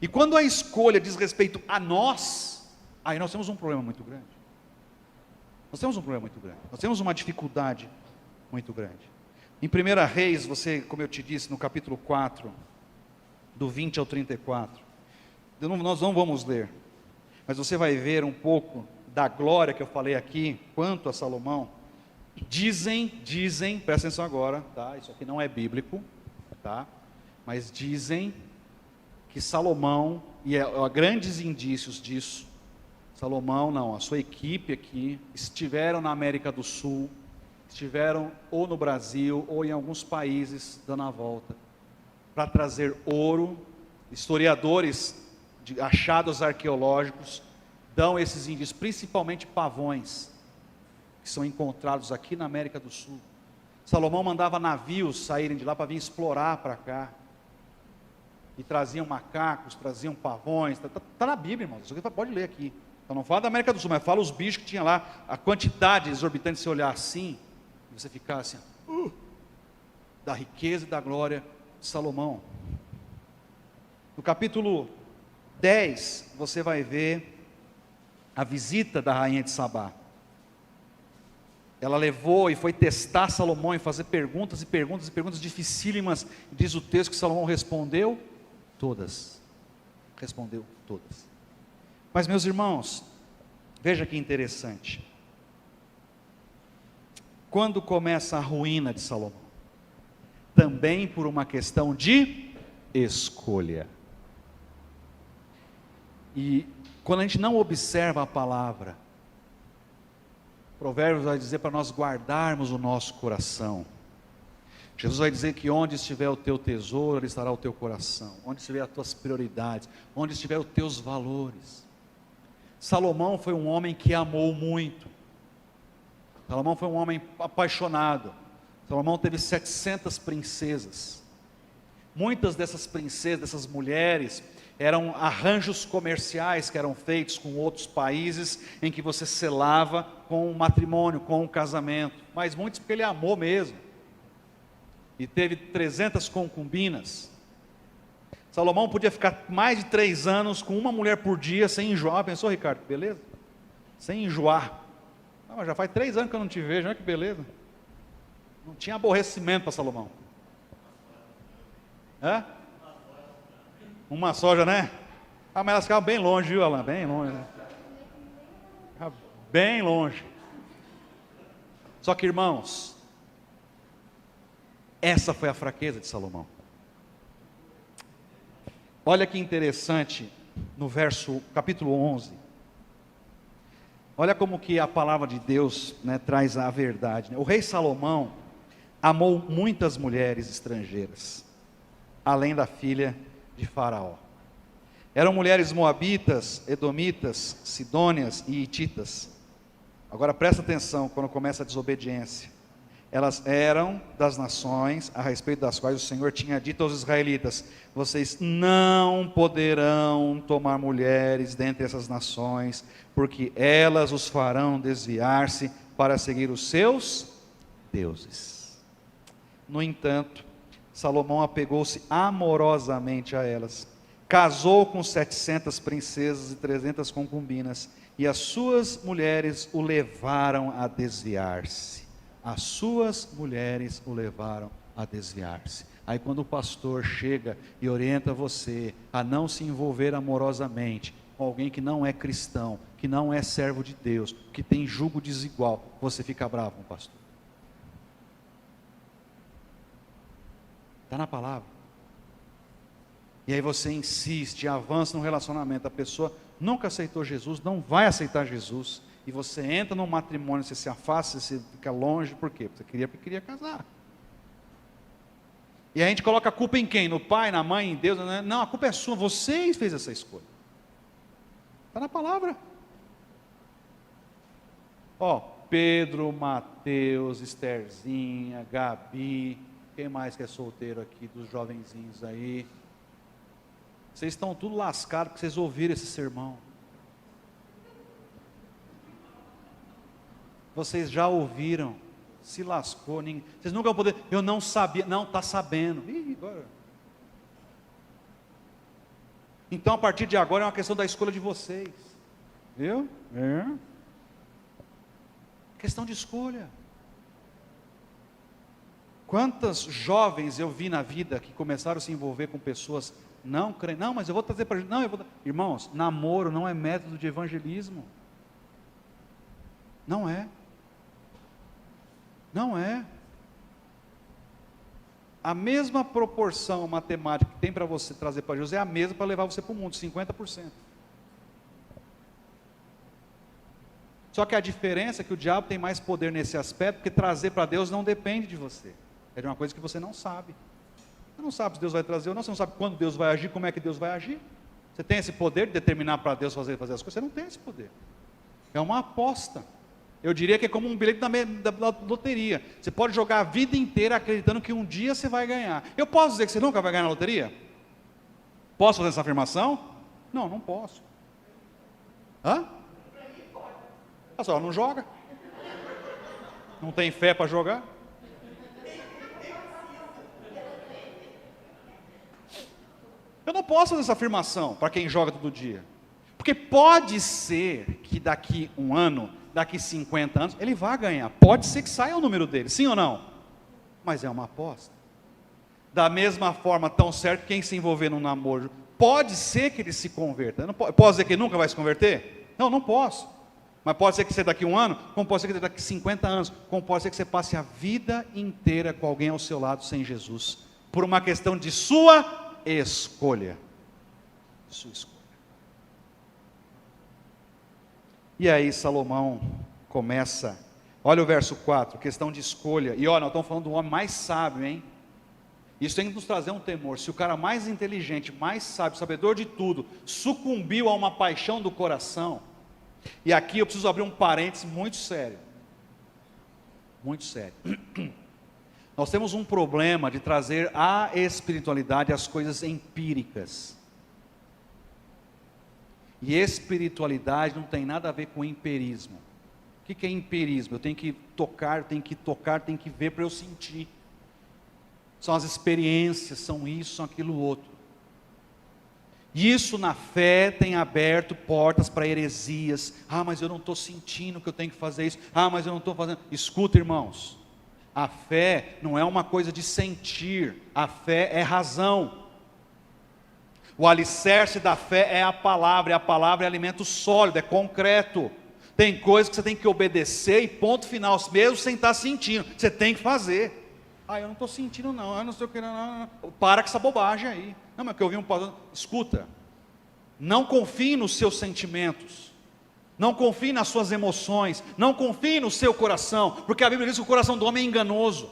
E quando a escolha diz respeito a nós, aí nós temos um problema muito grande. Nós temos um problema muito grande. Nós temos uma dificuldade muito grande. Em 1 Reis, você, como eu te disse, no capítulo 4, do 20 ao 34, nós não vamos ler, mas você vai ver um pouco da glória que eu falei aqui, quanto a Salomão. Dizem, presta atenção agora, tá? Isso aqui não é bíblico, tá? Mas dizem que Salomão, e há grandes indícios disso, Salomão não, a sua equipe aqui, estiveram na América do Sul, estiveram ou no Brasil, ou em alguns países, dando a volta, para trazer ouro. Historiadores de achados arqueológicos dão esses indícios, principalmente pavões, que são encontrados aqui na América do Sul. Salomão mandava navios saírem de lá para vir explorar para cá, e traziam macacos, traziam pavões, está na Bíblia, irmãos, isso aqui pode ler aqui. Então não fala da América do Sul, mas fala os bichos que tinha lá, a quantidade exorbitante, de você olhar assim, e você ficar assim, da riqueza e da glória de Salomão. No capítulo 10, você vai ver a visita da rainha de Sabá. Ela levou e foi testar Salomão e fazer perguntas e perguntas e perguntas dificílimas. Diz o texto que Salomão respondeu todas. Respondeu todas. Mas, meus irmãos, veja que interessante. Quando começa a ruína de Salomão? Também por uma questão de escolha. E quando a gente não observa a palavra, Provérbios vai dizer para nós guardarmos o nosso coração. Jesus vai dizer que onde estiver o teu tesouro, ali estará o teu coração. Onde estiver as tuas prioridades, onde estiver os teus valores. Salomão foi um homem que amou muito. Salomão foi um homem apaixonado. Salomão teve 700 princesas. Muitas dessas princesas, dessas mulheres, eram arranjos comerciais que eram feitos com outros países, em que você selava com o matrimônio, com o casamento. Mas muitos porque ele amou mesmo. E teve 300 concubinas. Salomão podia ficar mais de 3 anos com uma mulher por dia, sem enjoar. Pensou, Ricardo, que beleza? Sem enjoar. Não, mas já faz 3 anos que eu não te vejo, olha que beleza. Não tinha aborrecimento para Salomão. Hã? Uma soja, né? Ah, mas elas ficavam bem longe, viu, Alain? Bem longe. Né? Bem longe. Só que, irmãos, essa foi a fraqueza de Salomão. Olha que interessante, no capítulo 11. Olha como que a palavra de Deus, né, traz a verdade. Né? O rei Salomão amou muitas mulheres estrangeiras, além da filha de Faraó. Eram mulheres moabitas, edomitas, sidônias e hititas. Agora presta atenção quando começa a desobediência. Elas eram das nações a respeito das quais o Senhor tinha dito aos israelitas: vocês não poderão tomar mulheres dentre essas nações, porque elas os farão desviar-se para seguir os seus deuses. No entanto, Salomão apegou-se amorosamente a elas, casou com 700 princesas e 300 concubinas, e as suas mulheres o levaram a desviar-se. As suas mulheres o levaram a desviar-se. Aí quando o pastor chega e orienta você a não se envolver amorosamente com alguém que não é cristão, que não é servo de Deus, que tem jugo desigual, você fica bravo com o pastor. Está na palavra. E aí você insiste, avança no relacionamento, a pessoa nunca aceitou Jesus, não vai aceitar Jesus, e você entra num matrimônio, você se afasta, você fica longe, por quê? Porque queria casar. E a gente coloca a culpa em quem? No pai, na mãe, em Deus? Não, a culpa é sua, você fez essa escolha. Está na palavra. Ó, Pedro, Mateus, Estherzinha, Gabi, quem mais que é solteiro aqui, dos jovenzinhos aí? Vocês estão tudo lascados porque vocês ouviram esse sermão. Vocês já ouviram, se lascou, vocês nunca vão poder, eu não sabia, não, está sabendo. Ih, agora. Então a partir de agora é uma questão da escolha de vocês, viu? Questão de escolha. Quantas jovens eu vi na vida que começaram a se envolver com pessoas não crentes, não, mas eu vou trazer para gente, não, eu vou. Irmãos, namoro não é método de evangelismo, não é. Não é. A mesma proporção matemática que tem para você trazer para Jesus é a mesma para levar você para o mundo, 50%. Só que a diferença é que o diabo tem mais poder nesse aspecto, porque trazer para Deus não depende de você. É de uma coisa que você não sabe. Você não sabe se Deus vai trazer ou não, você não sabe quando Deus vai agir, como é que Deus vai agir. Você tem esse poder de determinar para Deus fazer as coisas? Você não tem esse poder. É uma aposta. Eu diria que é como um bilhete da loteria. Você pode jogar a vida inteira acreditando que um dia você vai ganhar. Eu posso dizer que você nunca vai ganhar na loteria? Posso fazer essa afirmação? Não, não posso. Hã? A senhora não joga? Não tem fé para jogar? Eu não posso fazer essa afirmação para quem joga todo dia. Porque pode ser que daqui um ano, daqui 50 anos, ele vá ganhar. Pode ser que saia o número dele, sim ou não? Mas é uma aposta. Da mesma forma, tão certo, quem se envolver num namoro, pode ser que ele se converta. Eu posso dizer que ele nunca vai se converter? Não, não posso. Mas pode ser que você daqui um ano, como pode ser que daqui 50 anos, como pode ser que você passe a vida inteira com alguém ao seu lado sem Jesus, por uma questão de sua escolha. Sua escolha. E aí Salomão começa, olha o verso 4, questão de escolha. E olha, nós estamos falando do homem mais sábio, hein? Isso tem que nos trazer um temor. Se o cara mais inteligente, mais sábio, sabedor de tudo, sucumbiu a uma paixão do coração. E aqui eu preciso abrir um parênteses muito sério. Muito sério. Nós temos um problema de trazer a espiritualidade às coisas empíricas. E espiritualidade não tem nada a ver com empirismo. O que é empirismo? Eu tenho que tocar, tenho que ver para eu sentir. São as experiências, são isso, são aquilo outro. Isso na fé tem aberto portas para heresias. Ah, mas eu não estou sentindo que eu tenho que fazer isso. Ah, mas eu não estou fazendo. Escuta, irmãos. A fé não é uma coisa de sentir. A fé é razão. O alicerce da fé é a palavra. E a palavra é alimento sólido, é concreto. Tem coisas que você tem que obedecer e ponto final. Mesmo sem estar sentindo. Você tem que fazer. Ah, eu não estou sentindo não. Eu não sei o que. Não. Para com essa bobagem aí. Não, mas que eu vi um pastor. Escuta. Não confie nos seus sentimentos. Não confie nas suas emoções. Não confie no seu coração. Porque a Bíblia diz que o coração do homem é enganoso.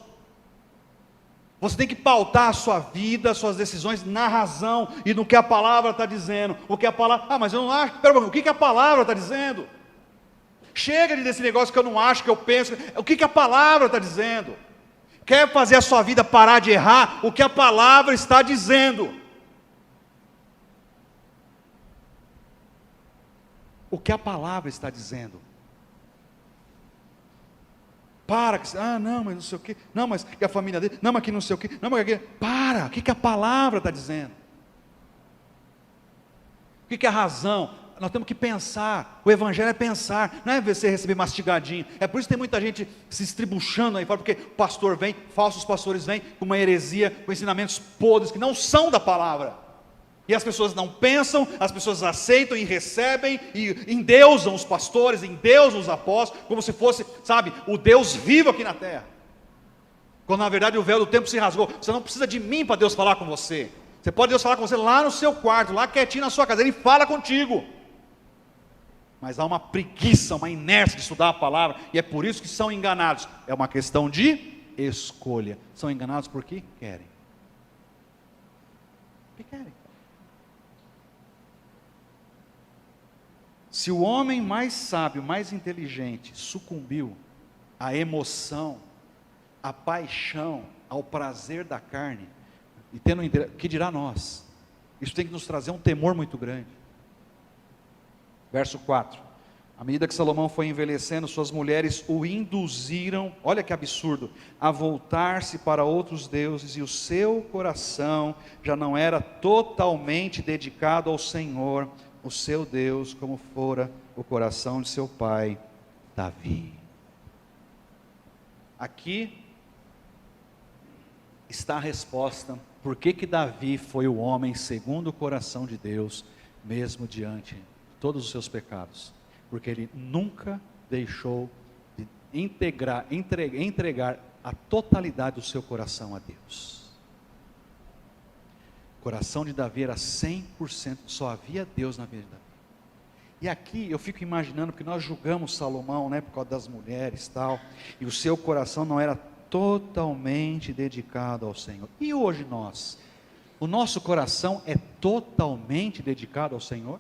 Você tem que pautar a sua vida, as suas decisões na razão e no que a palavra está dizendo. O que a palavra. Ah, mas eu não acho. Pera um pouquinho. O que a palavra está dizendo? Chega desse negócio que eu não acho, que eu penso. O que a palavra está dizendo? Quer fazer a sua vida parar de errar? O que a palavra está dizendo? O que a palavra está dizendo? Para, não, mas não sei o quê, não, mas que a família dele, não, mas que não sei o quê, não, mas que... Para, o que a palavra está dizendo? O que a razão? Nós temos que pensar. O evangelho é pensar, não é você receber mastigadinho. É por isso que tem muita gente se estribuchando aí fora, porque pastor vem, falsos pastores vêm com uma heresia, com ensinamentos podres que não são da palavra. E as pessoas não pensam, as pessoas aceitam e recebem, e endeusam os pastores, endeusam os apóstolos, como se fosse, sabe, o Deus vivo aqui na terra. Quando na verdade o véu do templo se rasgou. Você não precisa de mim para Deus falar com você. Você pode Deus falar com você lá no seu quarto, lá quietinho na sua casa, Ele fala contigo. Mas há uma preguiça, uma inércia de estudar a palavra, e é por isso que são enganados. É uma questão de escolha. São enganados porque querem. Porque querem. Se o homem mais sábio, mais inteligente, sucumbiu à emoção, à paixão, ao prazer da carne, e tendo que dirá nós? Isso tem que nos trazer um temor muito grande. Verso 4: à medida que Salomão foi envelhecendo, suas mulheres o induziram, olha que absurdo, a voltar-se para outros deuses, e o seu coração já não era totalmente dedicado ao Senhor, o seu Deus, como fora o coração de seu pai Davi. Aqui está a resposta. Por que Davi foi o homem segundo o coração de Deus, mesmo diante de todos os seus pecados? Porque ele nunca deixou de entregar a totalidade do seu coração a Deus. O coração de Davi era 100%, só havia Deus na vida de Davi. E aqui eu fico imaginando, porque nós julgamos Salomão, né, por causa das mulheres e tal, e o seu coração não era totalmente dedicado ao Senhor. E hoje nós? O nosso coração é totalmente dedicado ao Senhor?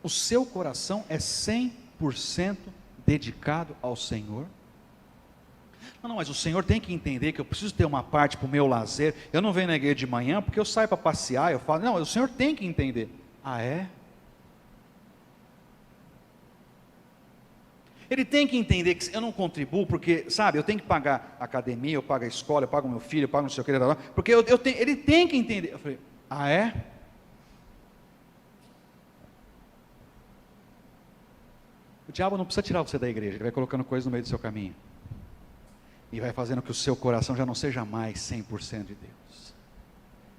O seu coração é 100% dedicado ao Senhor? Não, mas o Senhor tem que entender que eu preciso ter uma parte para o meu lazer. Eu não venho na igreja de manhã porque eu saio para passear, eu falo, não, o Senhor tem que entender. Ah, é? Ele tem que entender que eu não contribuo porque, sabe, eu tenho que pagar a academia, eu pago a escola, eu pago meu filho, eu pago não sei o que, porque ele tem que entender. Eu falei, ah, é? O diabo não precisa tirar você da igreja, ele vai colocando coisas no meio do seu caminho. E vai fazendo que o seu coração já não seja mais 100% de Deus.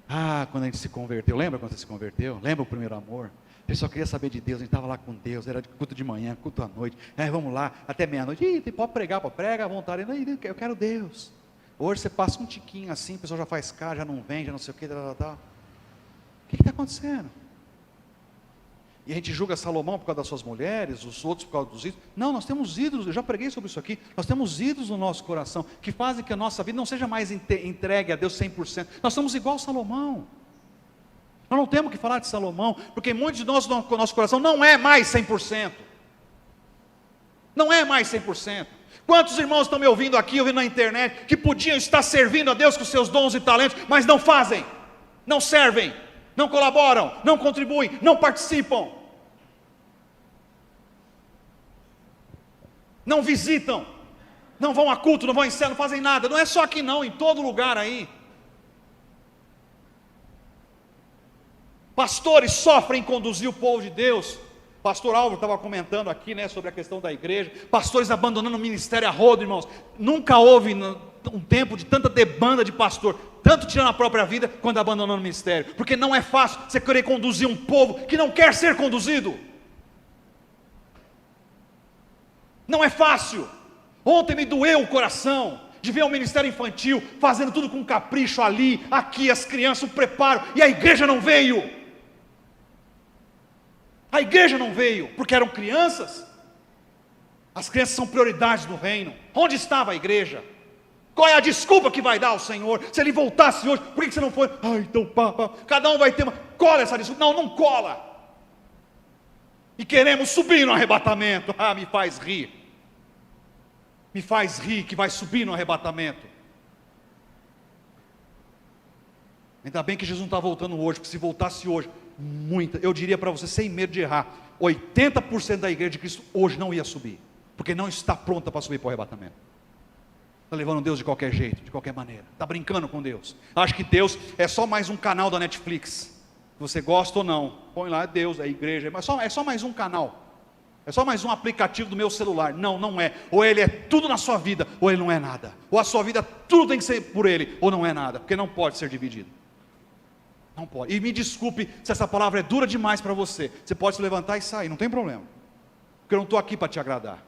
Ah, quando a gente se converteu, lembra quando você se converteu? Lembra o primeiro amor? Ele só queria saber de Deus, a gente estava lá com Deus, era de culto de manhã, culto à noite, vamos lá, até meia-noite, pode pregar, prega à vontade, eu quero Deus. Hoje você passa um tiquinho assim, o pessoal já faz cara, já não vem, já não sei o que, O que está acontecendo? E a gente julga Salomão por causa das suas mulheres, os outros por causa dos ídolos. Não, nós temos ídolos, eu já preguei sobre isso aqui, nós temos ídolos no nosso coração, que fazem que a nossa vida não seja mais entregue a Deus 100%, nós somos igual Salomão. Nós não temos que falar de Salomão, porque muitos de nós, no nosso coração, não é mais 100%. Não é mais 100%. Quantos irmãos estão me ouvindo aqui, ouvindo na internet, que podiam estar servindo a Deus com seus dons e talentos, mas não fazem, não servem, não colaboram, não contribuem, não participam, não visitam, não vão a culto, não vão em célula, não fazem nada. Não é só aqui não, em todo lugar aí. Pastores sofrem em conduzir o povo de Deus. Pastor Álvaro estava comentando aqui, né, sobre a questão da igreja. Pastores abandonando o ministério a rodo, irmãos. Nunca houve um tempo de tanta debanda de pastor, tanto tirando a própria vida, quanto abandonando o ministério. Porque não é fácil você querer conduzir um povo que não quer ser conduzido. Não é fácil. Ontem me doeu o coração de ver o ministério infantil fazendo tudo com capricho ali, aqui, as crianças, o preparo, e a igreja não veio. A igreja não veio, porque eram crianças. As crianças são prioridades do reino. Onde estava a igreja? Qual é a desculpa que vai dar ao Senhor? Se Ele voltasse hoje, por que você não foi? Então, cada um vai ter uma. Cola essa desculpa. Não, não cola. E queremos subir no arrebatamento. Me faz rir. Me faz rir que vai subir no arrebatamento. Ainda bem que Jesus não está voltando hoje, porque se voltasse hoje, eu diria para você, sem medo de errar, 80% da igreja de Cristo hoje não ia subir, porque não está pronta para subir para o arrebatamento. Está levando Deus de qualquer jeito, de qualquer maneira. Está brincando com Deus. Acha que Deus é só mais um canal da Netflix. Você gosta ou não. Põe lá, é Deus, é a igreja. Mas é só mais um canal. É só mais um aplicativo do meu celular. Não, não é. Ou ele é tudo na sua vida, ou ele não é nada. Ou a sua vida, tudo tem que ser por ele, ou não é nada. Porque não pode ser dividido. Não pode. E me desculpe se essa palavra é dura demais para você. Você pode se levantar e sair, não tem problema. Porque eu não estou aqui para te agradar.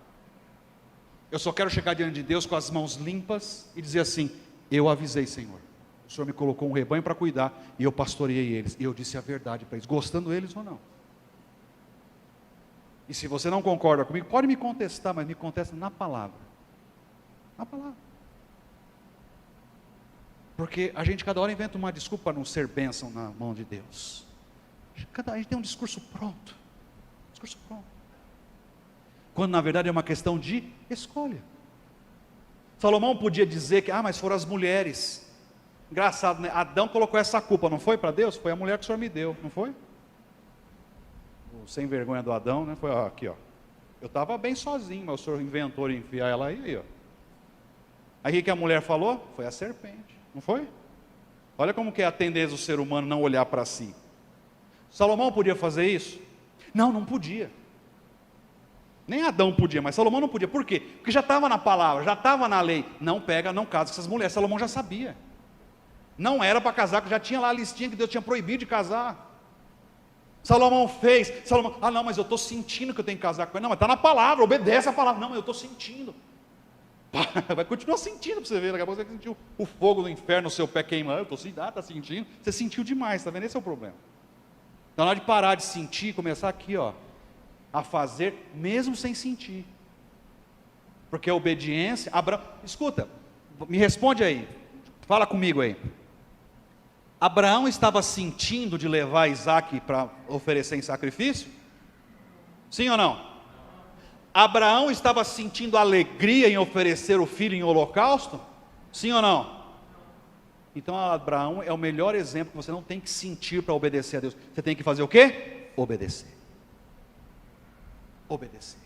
Eu só quero chegar diante de Deus com as mãos limpas e dizer assim: eu avisei, Senhor. O Senhor me colocou um rebanho para cuidar e eu pastoreei eles. E eu disse a verdade para eles, gostando eles ou não. E se você não concorda comigo, pode me contestar, mas me contesta na palavra. Na palavra. Porque a gente cada hora inventa uma desculpa para não ser bênção na mão de Deus. A gente tem um discurso pronto. Discurso pronto. Quando na verdade é uma questão de escolha. Salomão podia dizer que, mas foram as mulheres. Engraçado, né? Adão colocou essa culpa, não foi para Deus? Foi a mulher que o Senhor me deu, não foi? O sem vergonha do Adão, né? Foi, aqui, ó. Eu estava bem sozinho, mas o Senhor inventou de enfiar ela aí, ó. Aí o que a mulher falou? Foi a serpente, não foi? Olha como que é a tendência do ser humano não olhar para si. Salomão podia fazer isso? Não, não podia. Nem Adão podia, mas Salomão não podia. Por quê? Porque já estava na palavra, já estava na lei. Não pega, não casa com essas mulheres. Salomão já sabia. Não era para casar, porque já tinha lá a listinha que Deus tinha proibido de casar. Salomão fez. Salomão, não, mas eu estou sentindo que eu tenho que casar com ele. Não, mas está na palavra, obedece a palavra. Não, mas eu estou sentindo. Vai continuar sentindo para você ver. Daqui a pouco você sentiu o fogo do inferno no seu pé queimando. Eu estou sentindo, está sentindo. Você sentiu demais, está vendo? Esse é o problema. Então, na hora de parar de sentir, começar aqui, ó, a fazer, mesmo sem sentir. Porque a obediência, Abraão, escuta, me responde aí, fala comigo aí. Abraão estava sentindo de levar Isaac para oferecer em sacrifício? Sim ou não? Abraão estava sentindo alegria em oferecer o filho em holocausto? Sim ou não? Então Abraão é o melhor exemplo que você não tem que sentir para obedecer a Deus. Você tem que fazer o quê? Obedecer. Obedecer.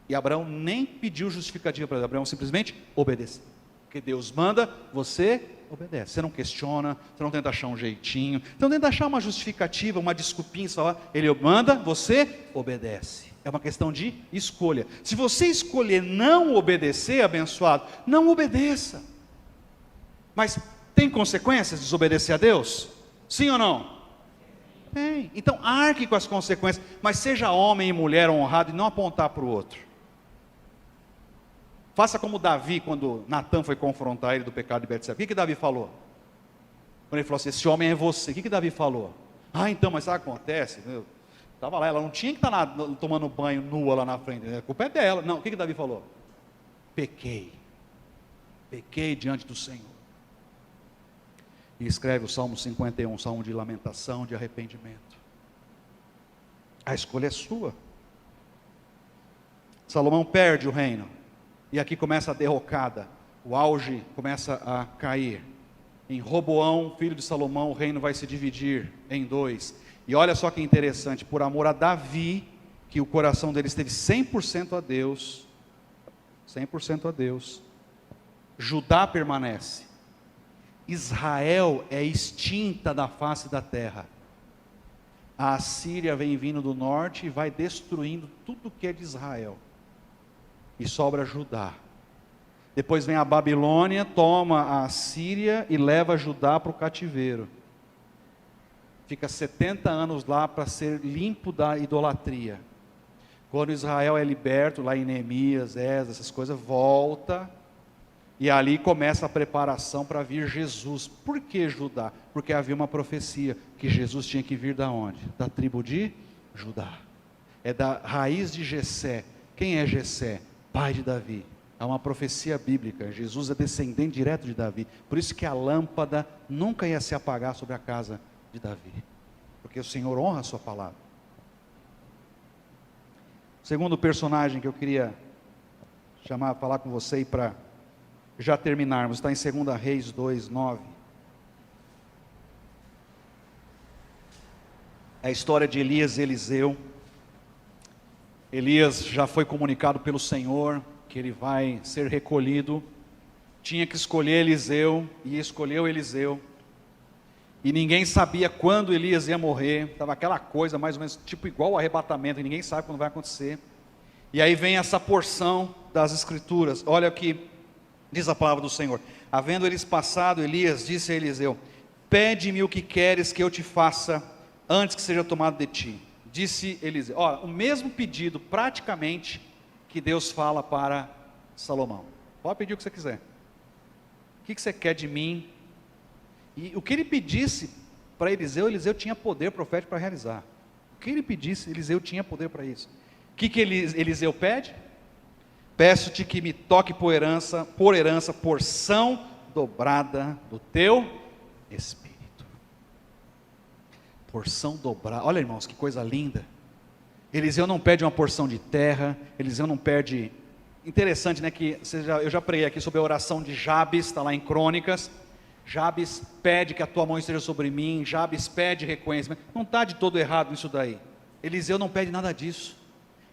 E Abraão nem pediu justificativa para Deus. Abraão simplesmente obedeceu. Porque Deus manda, você obedece. Você não questiona, você não tenta achar um jeitinho, você não tenta achar uma justificativa, uma desculpinha, só ele manda, você obedece. É uma questão de escolha. Se você escolher não obedecer, abençoado, não obedeça. Mas tem consequências desobedecer a Deus? Sim ou não? Tem. Então arque com as consequências, mas seja homem e mulher honrado e não apontar para o outro. Faça como Davi, quando Natã foi confrontar ele do pecado de Betseba. O que Davi falou? Quando ele falou assim, esse homem é você. O que Davi falou? Então, mas sabe o que acontece? Estava lá, ela não tinha que estar tomando banho nua lá na frente. A culpa é dela. Não, o que Davi falou? Pequei. Pequei diante do Senhor. E escreve o Salmo 51, Salmo de lamentação, de arrependimento. A escolha é sua. Salomão perde o reino. E aqui começa a derrocada. O auge começa a cair. Em Roboão, filho de Salomão, o reino vai se dividir em dois. E olha só que interessante, por amor a Davi, que o coração dele esteve 100% a Deus, 100% a Deus, Judá permanece. Israel é extinta da face da terra. A Assíria vem vindo do norte e vai destruindo tudo que é de Israel. E sobra Judá. Depois vem a Babilônia, toma a Assíria e leva Judá para o cativeiro. Fica 70 anos lá para ser limpo da idolatria. Quando Israel é liberto, lá em Neemias, Esdras, essas coisas, volta. E ali começa a preparação para vir Jesus. Por que Judá? Porque havia uma profecia que Jesus tinha que vir da onde? Da tribo de Judá. É da raiz de Jessé. Quem é Jessé? Pai de Davi. É uma profecia bíblica. Jesus é descendente direto de Davi. Por isso que a lâmpada nunca ia se apagar sobre a casa de Davi. Porque o Senhor honra a sua palavra. O segundo personagem que eu queria falar com você e para já terminarmos, está em 2 Reis 2:9. É a história de Elias e Eliseu. Elias já foi comunicado pelo Senhor que ele vai ser recolhido, tinha que escolher Eliseu, e escolheu Eliseu, e ninguém sabia quando Elias ia morrer, estava aquela coisa mais ou menos, tipo igual o arrebatamento, ninguém sabe quando vai acontecer, e aí vem essa porção das escrituras, olha o que diz a palavra do Senhor: havendo eles passado, Elias disse a Eliseu: pede-me o que queres que eu te faça, antes que seja tomado de ti. Disse Eliseu, olha, o mesmo pedido praticamente que Deus fala para Salomão: pode pedir o que você quiser, o que você quer de mim? E o que ele pedisse para Eliseu, Eliseu tinha poder profético para realizar. O que ele pedisse, Eliseu tinha poder para isso. O que Eliseu pede? Peço-te que me toque por herança, porção dobrada do teu espírito. Porção dobrada, olha irmãos, que coisa linda. Eliseu não pede uma porção de terra, Eliseu não pede, interessante, né, que eu já preguei aqui sobre a oração de Jabes, está lá em Crônicas. Jabes pede que a tua mão esteja sobre mim, Jabes pede reconhecimento, não está de todo errado isso daí. Eliseu não pede nada disso,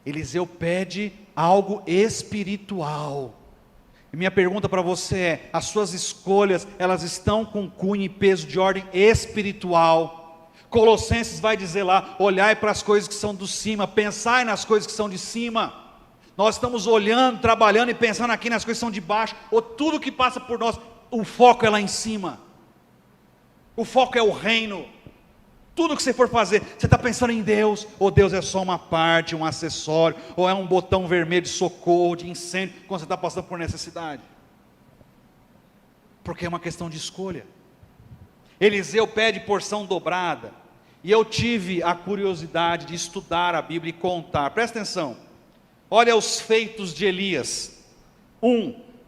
Eliseu pede algo espiritual. E minha pergunta para você é: as suas escolhas, elas estão com cunho e peso de ordem espiritual? Colossenses vai dizer lá: olhai para as coisas que são do cima, pensai nas coisas que são de cima. Nós estamos olhando, trabalhando e pensando aqui nas coisas que são de baixo, ou tudo que passa por nós, o foco é lá em cima, o foco é o reino. Tudo que você for fazer, você está pensando em Deus, ou Deus é só uma parte, um acessório, ou é um botão vermelho de socorro, de incêndio, quando você está passando por necessidade, porque é uma questão de escolha. Eliseu pede porção dobrada, e eu tive a curiosidade de estudar a Bíblia e contar, presta atenção, olha os feitos de Elias.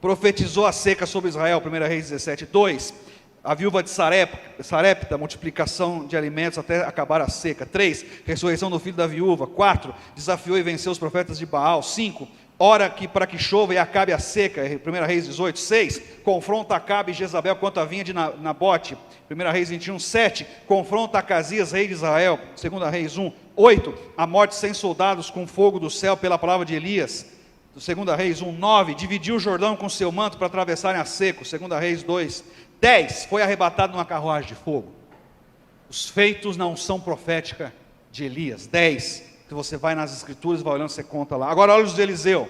profetizou a seca sobre Israel, 1 Reis 17, 2, a viúva de Sarepta, multiplicação de alimentos até acabar a seca. 3, ressurreição do filho da viúva. 4, desafiou e venceu os profetas de Baal. 5, ora para que chova e acabe a seca, 1 Reis 18. 6, confronta Acabe e Jezabel quanto à vinha de Nabote, 1 Reis 21. 7, confronta Acasias, rei de Israel, 2 Reis 1. 8, a morte sem soldados com fogo do céu pela palavra de Elias, 2 Reis 1. 9, dividiu o Jordão com seu manto para atravessarem a seco, 2 Reis 2. 10, foi arrebatado numa carruagem de fogo. Os feitos na unção profética de Elias. 10, que você vai nas escrituras e vai olhando, você conta lá. Agora olha os de Eliseu.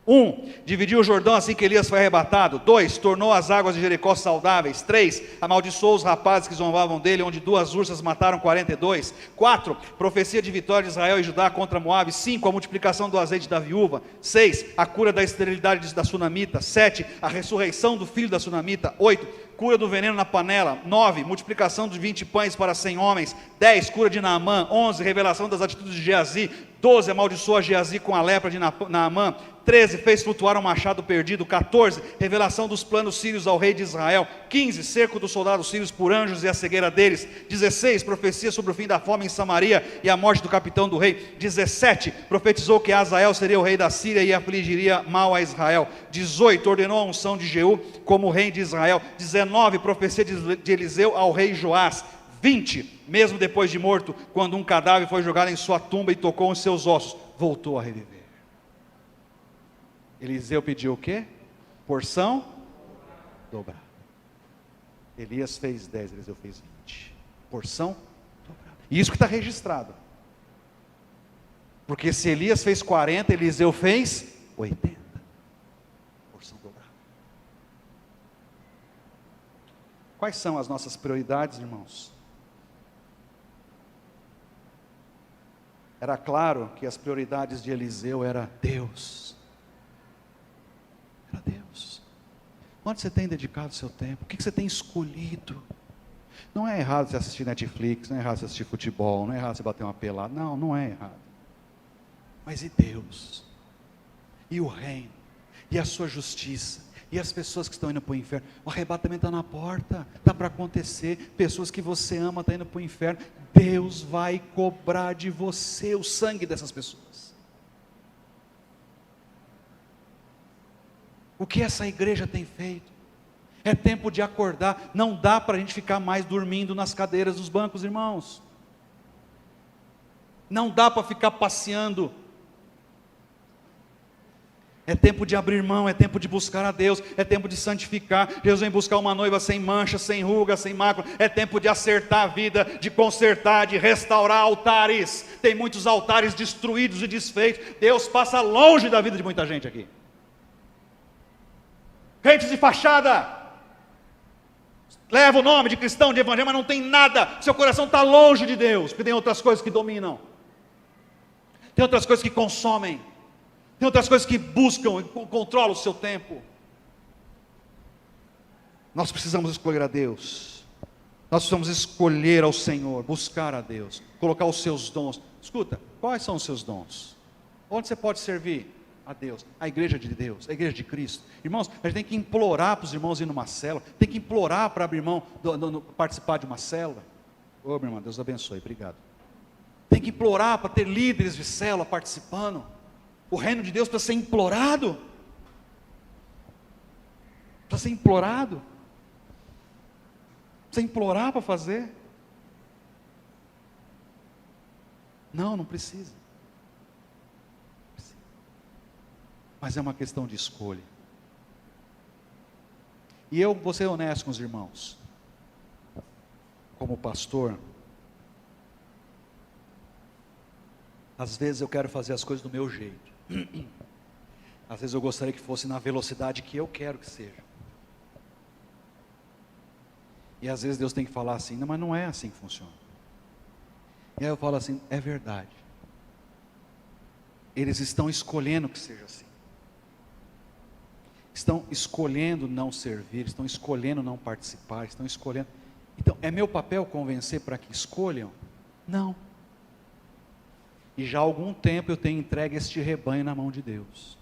1, dividiu o Jordão assim que Elias foi arrebatado. 2, tornou as águas de Jericó saudáveis. 3, amaldiçoou os rapazes que zombavam dele, onde 2 ursas mataram 42. 4, profecia de vitória de Israel e Judá contra Moabe. 5, a multiplicação do azeite da viúva. 6, a cura da esterilidade da sunamita. 7, a ressurreição do filho da sunamita. 8, cura do veneno na panela. 9, multiplicação dos 20 pães para 100 homens. 10, cura de Naamã. 11, revelação das atitudes de Geazi. 12, amaldiçoou a Geazi com a lepra de Naamã. 13, fez flutuar um machado perdido. 14, revelação dos planos sírios ao rei de Israel. 15, cerco dos soldados sírios por anjos e a cegueira deles. 16, profecia sobre o fim da fome em Samaria e a morte do capitão do rei. 17, profetizou que Azael seria o rei da Síria e afligiria mal a Israel. 18, ordenou a unção de Jeú como rei de Israel. 19, profecia de Eliseu ao rei Joás. 20, mesmo depois de morto, quando um cadáver foi jogado em sua tumba e tocou os seus ossos, voltou a reviver. Eliseu pediu o quê? Porção dobrada. Elias fez 10, Eliseu fez 20. Porção dobrada. E isso que está registrado. Porque se Elias fez 40, Eliseu fez 80. Porção dobrada. Quais são as nossas prioridades, irmãos? Era claro que as prioridades de Eliseu era Deus. Era Deus. Onde você tem dedicado o seu tempo? O que você tem escolhido? Não é errado você assistir Netflix, não é errado você assistir futebol, não é errado você bater uma pelada. Não, não é errado. Mas e Deus? E o reino? E a sua justiça? E as pessoas que estão indo para o inferno? O arrebatamento está na porta, está para acontecer. Pessoas que você ama estão indo para o inferno. Deus vai cobrar de você o sangue dessas pessoas. O que essa igreja tem feito? É tempo de acordar. Não dá para a gente ficar mais dormindo nas cadeiras dos bancos, irmãos. Não dá para ficar passeando. É tempo de abrir mão, é tempo de buscar a Deus, é tempo de santificar. Jesus vem buscar uma noiva sem mancha, sem ruga, sem mácula. É tempo de acertar a vida, de consertar, de restaurar altares. Tem muitos altares destruídos e desfeitos. Deus passa longe da vida de muita gente aqui. Crentes de fachada, leva o nome de cristão, de evangelho, mas não tem nada. Seu coração está longe de Deus, porque tem outras coisas que dominam. Tem outras coisas que consomem. Tem outras coisas que buscam e controlam o seu tempo. Nós precisamos escolher a Deus. Nós precisamos escolher ao Senhor, buscar a Deus, colocar os seus dons. Escuta, quais são os seus dons? Onde você pode servir? A Deus, a igreja de Deus, a igreja de Cristo. Irmãos, a gente tem que implorar para os irmãos ir numa célula, tem que implorar para abrir mão, participar de uma célula. Ô, meu irmão, Deus abençoe, obrigado. Tem que implorar para ter líderes de célula participando. O reino de Deus precisa ser implorado. Precisa ser implorado. Precisa implorar para fazer. Não precisa. Mas é uma questão de escolha. E eu vou ser honesto com os irmãos. Como pastor, às vezes eu quero fazer as coisas do meu jeito. Às vezes eu gostaria que fosse na velocidade que eu quero que seja. E às vezes Deus tem que falar assim, não, mas não é assim que funciona. E aí eu falo assim, é verdade. Eles estão escolhendo que seja assim. Estão escolhendo não servir, estão escolhendo não participar, estão escolhendo. Então, é meu papel convencer para que escolham? Não. E já há algum tempo eu tenho entregue este rebanho na mão de Deus.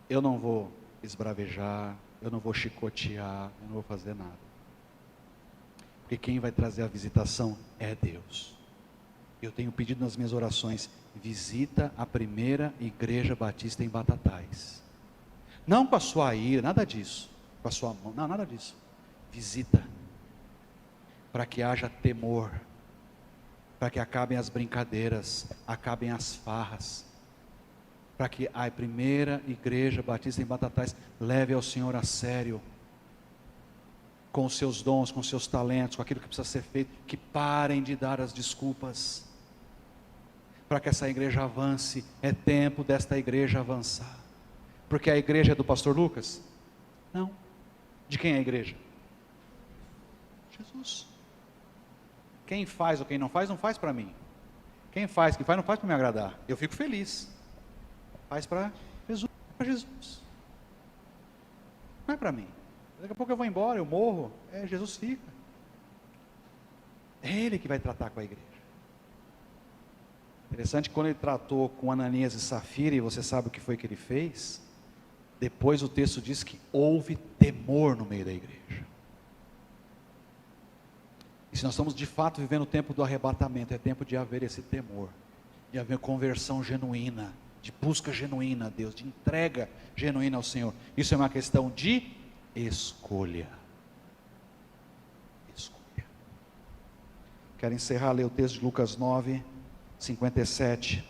Eu não vou esbravejar, eu não vou chicotear, eu não vou fazer nada. Porque quem vai trazer a visitação é Deus. Eu tenho pedido nas minhas orações, visita a primeira igreja batista em Batatais. Não com a sua ira, nada disso. Com a sua mão, não, nada disso. Visita. Para que haja temor. Para que acabem as brincadeiras, acabem as farras, para que a primeira igreja batista em Batatais leve ao Senhor a sério, com os seus dons, com os seus talentos, com aquilo que precisa ser feito, que parem de dar as desculpas, para que essa igreja avance. É tempo desta igreja avançar. Porque a igreja é do pastor Lucas? Não. De quem é a igreja? Jesus. Quem faz ou quem não faz para mim. Quem faz, não faz para me agradar. Eu fico feliz. Faz para Jesus. Para Jesus. Não é para mim. Daqui a pouco eu vou embora, eu morro. Jesus fica. É Ele que vai tratar com a igreja. Interessante que quando Ele tratou com Ananias e Safira, e você sabe o que foi que Ele fez, depois o texto diz que houve temor no meio da igreja. E se nós estamos de fato vivendo o tempo do arrebatamento, é tempo de haver esse temor, de haver conversão genuína, de busca genuína a Deus, de entrega genuína ao Senhor. Isso é uma questão de escolha. Escolha. Quero encerrar, ler o texto de Lucas 9, 57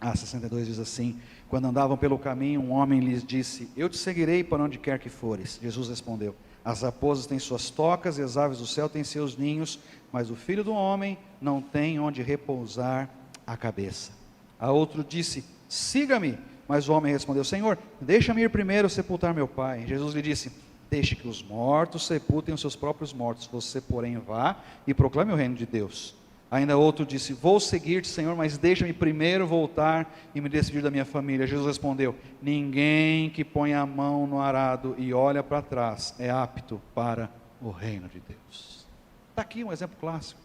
a 62, diz assim: quando andavam pelo caminho, um homem lhes disse: eu te seguirei para onde quer que fores. Jesus respondeu: as raposas têm suas tocas e as aves do céu têm seus ninhos, mas o Filho do Homem não tem onde repousar a cabeça. A outro disse: siga-me. Mas o homem respondeu: Senhor, deixa-me ir primeiro sepultar meu pai. Jesus lhe disse: deixe que os mortos sepultem os seus próprios mortos. Você, porém, vá e proclame o reino de Deus. Ainda outro disse: vou seguir-te, Senhor, mas deixa-me primeiro voltar e me despedir da minha família. Jesus respondeu: ninguém que põe a mão no arado e olha para trás é apto para o reino de Deus. Está aqui um exemplo clássico.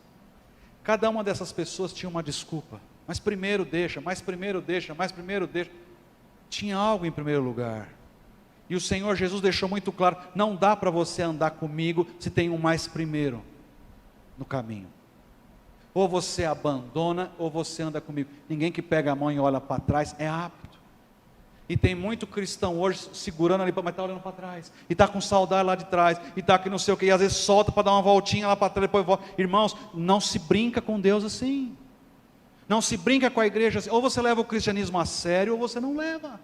Cada uma dessas pessoas tinha uma desculpa. Mas primeiro deixa, mas primeiro deixa, mas primeiro deixa. Tinha algo em primeiro lugar. E o Senhor Jesus deixou muito claro: não dá para você andar comigo se tem um mais primeiro no caminho. Ou você abandona, ou você anda comigo. Ninguém que pega a mão e olha para trás é apto. E tem muito cristão hoje segurando ali, mas está olhando para trás. E está com saudade lá de trás. E está aqui não sei o que. E às vezes solta para dar uma voltinha lá para trás, depois volta. Irmãos, não se brinca com Deus assim. Não se brinca com a igreja assim. Ou você leva o cristianismo a sério, ou você não leva.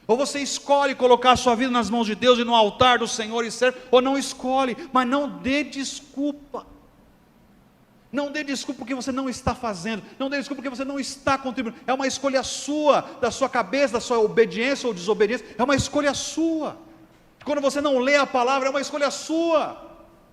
Ou você escolhe colocar a sua vida nas mãos de Deus e no altar do Senhor e serve, ou não escolhe, mas não dê desculpa. Não dê desculpa porque você não está fazendo, não dê desculpa porque você não está contribuindo. É uma escolha sua, da sua cabeça, da sua obediência ou desobediência, é uma escolha sua. Quando você não lê a palavra, é uma escolha sua.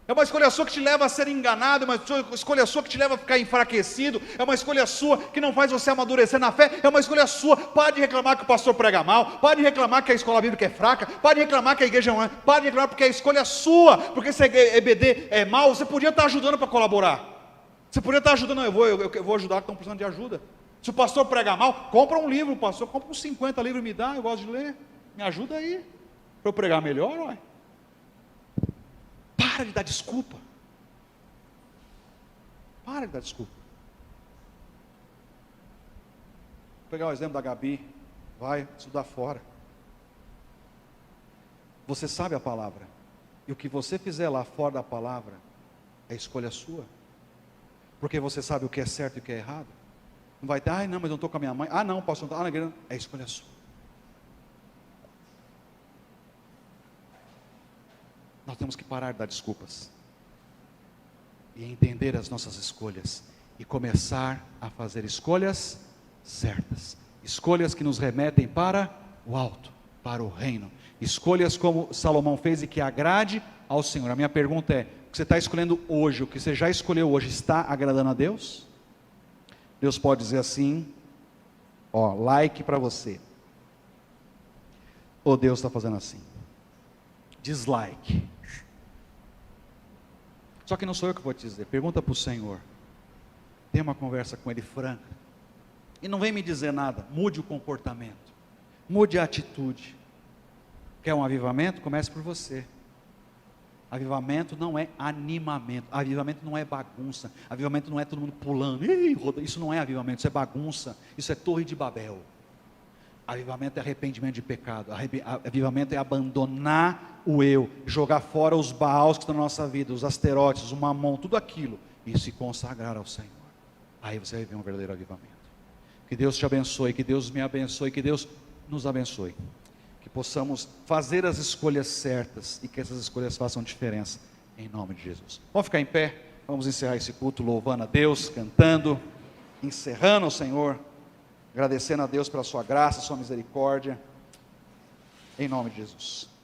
É uma escolha sua que te leva a ser enganado, é uma escolha sua que te leva a ficar enfraquecido, é uma escolha sua que não faz você amadurecer na fé, é uma escolha sua. Pare de reclamar que o pastor prega mal, pare de reclamar que a escola bíblica é fraca, pare de reclamar que a igreja não é, pare de reclamar porque é a escolha sua, porque se a EBD é mal, você podia estar ajudando para colaborar, você podia estar ajudando, eu vou ajudar que estão precisando de ajuda. Se o pastor prega mal, compra um livro, pastor, compra uns 50 livros e me dá, eu gosto de ler, me ajuda aí, para eu pregar melhor, ué. Para de dar desculpa. Para de dar desculpa. Vou pegar o exemplo da Gabi. Vai estudar fora. Você sabe a palavra. E o que você fizer lá fora da palavra é escolha sua. Porque você sabe o que é certo e o que é errado. Não vai ter, ai não, mas eu não estou com a minha mãe. Ah não, posso não estar na igreja. É escolha sua. Nós temos que parar de dar desculpas. E entender as nossas escolhas. E começar a fazer escolhas certas. Escolhas que nos remetem para o alto, para o reino. Escolhas como Salomão fez e que agrade ao Senhor. A minha pergunta é, o que você está escolhendo hoje, o que você já escolheu hoje, está agradando a Deus? Deus pode dizer assim, ó, like para você. Ou Deus está fazendo assim, dislike. Só que não sou eu que vou te dizer, pergunta para o Senhor, tenha uma conversa com Ele franca, e não vem me dizer nada, mude o comportamento, mude a atitude. Quer um avivamento? Comece por você. Avivamento não é animamento, avivamento não é bagunça, avivamento não é todo mundo pulando, isso não é avivamento, isso é bagunça, isso é Torre de Babel. Avivamento é arrependimento de pecado, avivamento é abandonar o eu, jogar fora os baals que estão na nossa vida, os asteroides, o mamon, tudo aquilo, e se consagrar ao Senhor. Aí você vai ver um verdadeiro avivamento. Que Deus te abençoe, que Deus me abençoe, que Deus nos abençoe. Que possamos fazer as escolhas certas e que essas escolhas façam diferença, em nome de Jesus. Vamos ficar em pé, vamos encerrar esse culto louvando a Deus, cantando, encerrando o Senhor, agradecendo a Deus pela sua graça, sua misericórdia, em nome de Jesus.